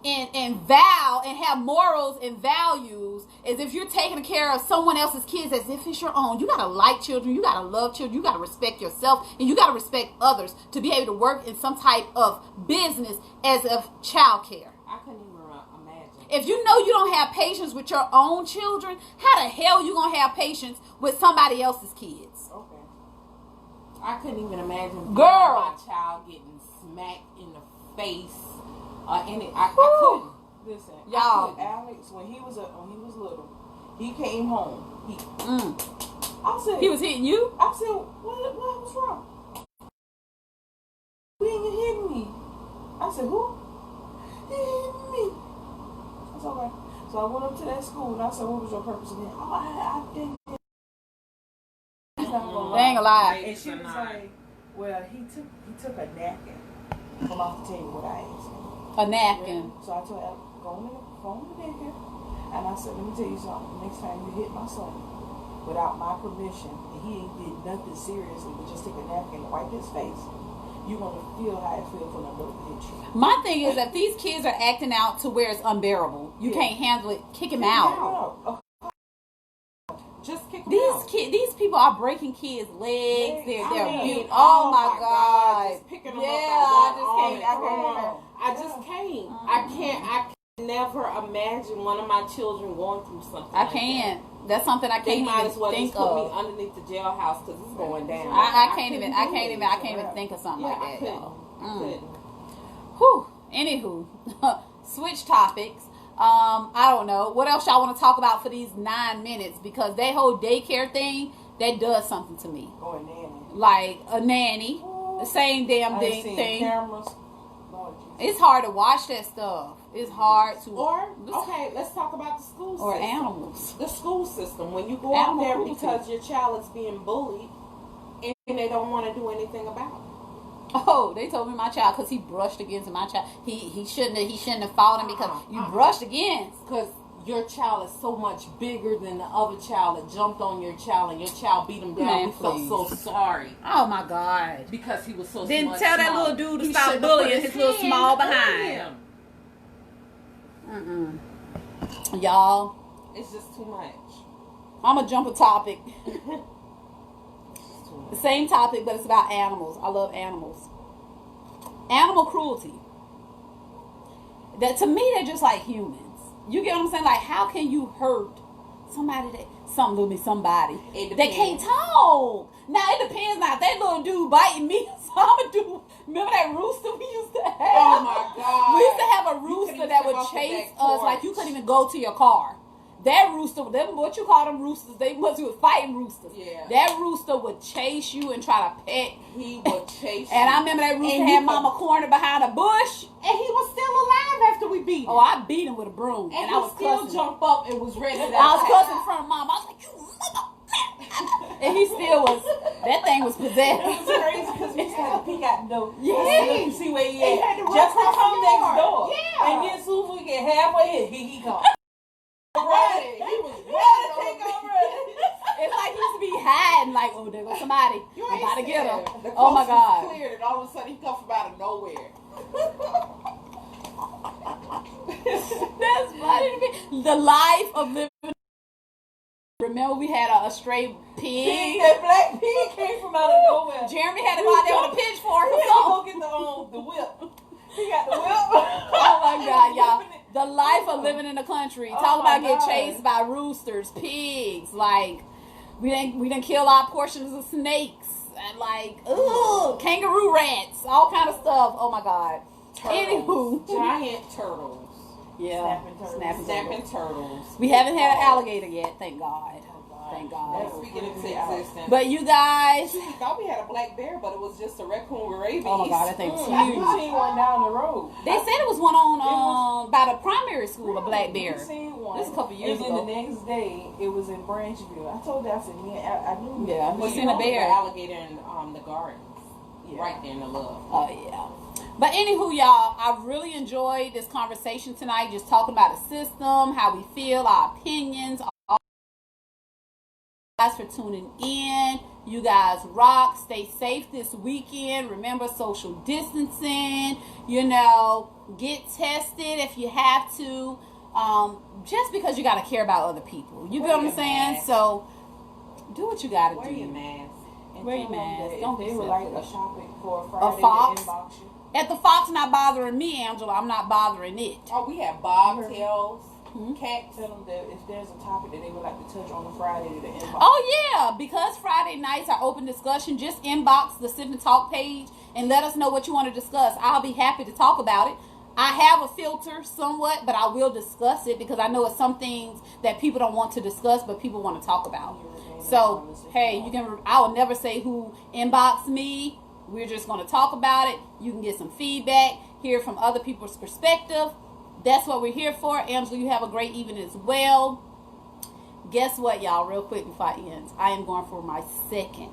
Speaker 1: and vow and have morals and values as if you're taking care of someone else's kids as if it's your own. You gotta like children, you gotta love children, you gotta respect yourself, and you gotta respect others to be able to work in some type of business as of childcare.
Speaker 2: I couldn't even imagine.
Speaker 1: If you know you don't have patience with your own children, how the hell you gonna have patience with somebody else's kids?
Speaker 2: Okay. I couldn't even imagine
Speaker 1: my
Speaker 2: child getting smacked in the face. I couldn't.
Speaker 3: Listen,
Speaker 1: y'all.
Speaker 3: Alex, when he was little, he came home. I said,
Speaker 1: he was hitting you.
Speaker 3: I said, what was wrong? He ain't hitting me. I said, who? He hit me. I said, okay. So I went up to that school and I said, what was your purpose again? Oh, I didn't.
Speaker 1: They ain't gonna lie.
Speaker 3: And she was like, well, he took a napkin from off the table what I asked him.
Speaker 1: A napkin.
Speaker 3: So I told her, go on the daycare. And I said, let me tell you something. Next time you hit my son without my permission, and he ain't did nothing seriously, but just take a napkin and wipe his face, you're going to feel how it feels when I'm going to hit you.
Speaker 1: My thing is, if these kids are acting out to where it's unbearable, you can't handle it, kick him out.
Speaker 2: Just kick them out.
Speaker 1: These people are breaking kids' legs. They're abusing. Oh my God.
Speaker 2: Just picking them up I just can't.
Speaker 1: Mm-hmm.
Speaker 2: I can never imagine one of my children going through something.
Speaker 1: I can't. That's something I can't
Speaker 2: might
Speaker 1: even
Speaker 2: as well
Speaker 1: think
Speaker 2: just put
Speaker 1: of.
Speaker 2: me underneath the jailhouse because it's going down.
Speaker 1: I can't even think of something like that.
Speaker 2: I couldn't.
Speaker 1: Whew. Anywho, switch topics. I don't know. What else y'all want to talk about for these 9 minutes? Because that whole daycare thing, that does something to me.
Speaker 3: Oh, a nanny.
Speaker 1: Like a nanny. The same damn thing.
Speaker 3: Cameras.
Speaker 1: It's hard to watch that stuff. It's hard to.
Speaker 2: Okay, let's talk about the school system.
Speaker 1: Or animals.
Speaker 2: The school system. When you go out there because your child is being bullied and they don't want to do anything about it.
Speaker 1: Oh, they told me my child because he brushed against my child. He shouldn't have fought him because you brushed against.
Speaker 2: Because your child is so much bigger than the other child that jumped on your child and your child beat him down.
Speaker 1: Man,
Speaker 2: we felt so sorry.
Speaker 1: Oh my God.
Speaker 2: Because he was so
Speaker 1: Then
Speaker 2: much
Speaker 1: tell that
Speaker 2: smaller.
Speaker 1: little dude to stop bullying his little small behind. Y'all.
Speaker 2: It's just too much.
Speaker 1: I'm going to jump a topic. The same topic, but it's about animals. I love animals. Animal cruelty. That to me, they're just like humans. You get what I'm saying? Like, how can you hurt somebody somebody that can't talk? Now it depends. Now if that little dude biting me, so I'm gonna do. Remember that rooster we used to have?
Speaker 2: Oh my God!
Speaker 1: We used to have a rooster that would chase us like you couldn't even go to your car. That rooster, what you call them roosters? They must be fighting roosters.
Speaker 2: Yeah.
Speaker 1: That rooster would chase you and try to pet.
Speaker 2: He would chase you.
Speaker 1: And I remember that rooster had Mama cornered behind a bush.
Speaker 2: And he was still alive after we beat him.
Speaker 1: Oh, I beat him with a broom.
Speaker 2: And
Speaker 1: I was
Speaker 2: still
Speaker 1: cussing.
Speaker 2: Jump up and was ready to
Speaker 1: I was cussing in front of Mom. I was like, you mother. And he still was. That thing was
Speaker 3: It
Speaker 1: possessed.
Speaker 3: was crazy because we used to have to peek out the door.
Speaker 1: Yeah.
Speaker 3: To see where he
Speaker 2: He had
Speaker 3: at.
Speaker 2: to run
Speaker 3: Just to
Speaker 2: across
Speaker 3: come
Speaker 2: the
Speaker 3: next
Speaker 2: yard.
Speaker 3: door.
Speaker 2: Yeah.
Speaker 3: And then as soon as we get halfway here, he come.
Speaker 2: Right. He was
Speaker 3: Take
Speaker 2: running
Speaker 3: over.
Speaker 1: It's like he used to be hiding, like, oh, there goes somebody.
Speaker 2: You
Speaker 1: I'm
Speaker 2: ain't
Speaker 1: about to get him.
Speaker 2: scared. The
Speaker 1: Oh my
Speaker 2: coast was
Speaker 1: God.
Speaker 2: cleared, and all of a sudden he comes from out of nowhere.
Speaker 1: That's funny to me. The life of living. Remember, we had a stray pig.
Speaker 3: That black pig came from out of nowhere.
Speaker 1: Jeremy had to go out there with a pitchfork or
Speaker 3: He
Speaker 1: something.
Speaker 3: go get the whip. He got the whip.
Speaker 1: Oh my God, y'all. The life of living in the country.
Speaker 3: Oh
Speaker 1: Talk
Speaker 3: my
Speaker 1: about getting
Speaker 3: God.
Speaker 1: chased by roosters, pigs. Like, we didn't kill our portions of snakes. And like, ooh, kangaroo rats. All kind of stuff. Oh my God. Anywho.
Speaker 2: Giant turtles.
Speaker 1: Yeah.
Speaker 3: Snapping
Speaker 2: Snapping turtles.
Speaker 1: We haven't had an alligator yet, thank God. Thank God.
Speaker 2: That's speaking into existence.
Speaker 1: But you guys,
Speaker 2: We thought we had a black bear, but it was just a raccoon with rabies.
Speaker 1: oh my God, that thing was
Speaker 3: We
Speaker 1: huge.
Speaker 3: seen one down the road.
Speaker 1: They said it was one on by the primary school, a black bear.
Speaker 3: We seen one.
Speaker 1: This is a couple years
Speaker 3: and then
Speaker 1: ago.
Speaker 3: the next day, it was in Branchville. I told you, I said, I knew.
Speaker 1: Yeah,
Speaker 2: Well,
Speaker 1: we
Speaker 2: you
Speaker 1: seen a
Speaker 2: know
Speaker 1: bear.
Speaker 2: the alligator in the gardens.
Speaker 3: Yeah.
Speaker 2: Right there in the love.
Speaker 1: Oh yeah. But anywho, y'all, I really enjoyed this conversation tonight. Just talking about the system, how we feel, our opinions. All guys for tuning in. You guys rock. Stay safe this weekend. Remember social distancing. You know, get tested if you have to. Just because you got to care about other people. You get what I'm saying?
Speaker 2: mask.
Speaker 1: So do what you got to
Speaker 2: Wear
Speaker 1: do.
Speaker 2: your mask.
Speaker 3: And
Speaker 1: Wear your
Speaker 3: tell them
Speaker 1: mask.
Speaker 3: that
Speaker 1: Don't
Speaker 3: if
Speaker 1: be
Speaker 3: they were
Speaker 1: selfish.
Speaker 3: like a shopping for a Friday,
Speaker 1: Fox?
Speaker 3: to inbox you.
Speaker 1: At the Fox not bothering me, Angela. I'm not bothering it.
Speaker 2: Oh, we have bobtails, cats.
Speaker 3: Tell them that if there's a topic that they would like to touch on a Friday, to inbox.
Speaker 1: Oh yeah, because Friday nights are open discussion. Just inbox the Sip and Talk page and let us know what you want to discuss. I'll be happy to talk about it. I have a filter somewhat, but I will discuss it because I know it's some things that people don't want to discuss, but people want to talk about. So hey, you can. I will never say who inboxed me. We're just going to talk about it. You can get some feedback, hear from other people's perspective. That's what we're here for. Angela, you have a great evening as well. Guess what, y'all? Real quick before I end, I am going for my second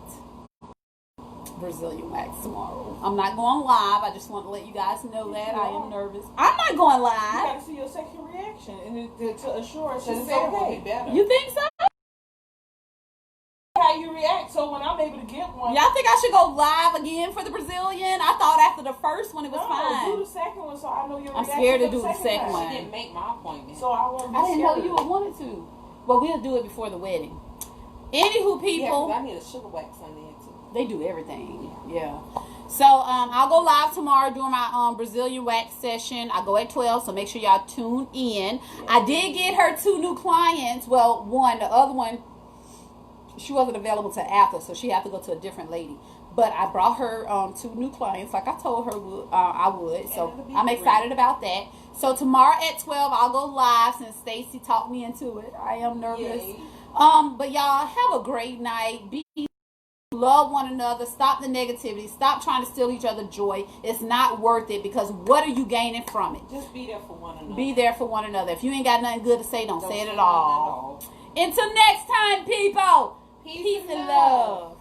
Speaker 1: Brazilian wax tomorrow. I'm not going live. I just want to let you guys know that I am nervous. I'm not going
Speaker 3: You
Speaker 1: live.
Speaker 3: got to see your second reaction and to assure us
Speaker 2: She
Speaker 3: that it's
Speaker 2: said it would be
Speaker 3: okay.
Speaker 2: better.
Speaker 1: You think so?
Speaker 3: How you react, so when I'm able to get one,
Speaker 1: Y'all think I should go live again for the Brazilian? I thought after the first one it was
Speaker 3: do
Speaker 1: fine.
Speaker 3: the second one so I know your
Speaker 1: I'm
Speaker 3: reaction.
Speaker 1: scared to
Speaker 3: for
Speaker 1: do the second
Speaker 3: time.
Speaker 1: one.
Speaker 2: I didn't make my appointment.
Speaker 3: So I won't be
Speaker 1: I didn't know
Speaker 3: scared.
Speaker 1: you would wanted to. But we'll do it before the wedding. Anywho,
Speaker 2: yeah,
Speaker 1: people.
Speaker 2: 'cause I need a sugar wax on there too.
Speaker 1: They do everything. Yeah. So I'll go live tomorrow during my Brazilian wax session. I go at 12, so make sure y'all tune in. I did get her 2 new clients. Well, one, the other one, she wasn't available to after, so she had to go to a different lady. But I brought her 2 new clients, like I told her I would. So
Speaker 2: it'll be
Speaker 1: I'm
Speaker 2: great.
Speaker 1: excited about that. So tomorrow at 12, I'll go live since Stacy talked me into it. I am nervous.
Speaker 2: Yay.
Speaker 1: But y'all have a great night. Love one another. Stop the negativity. Stop trying to steal each other joy. It's not worth it because what are you gaining from it?
Speaker 2: Just be there for one another.
Speaker 1: Be there for one another. If you ain't got nothing good to say, don't say it at
Speaker 2: nothing
Speaker 1: all. Until next time, people.
Speaker 2: Peace
Speaker 1: Peace
Speaker 2: and
Speaker 1: and
Speaker 2: love.
Speaker 1: love.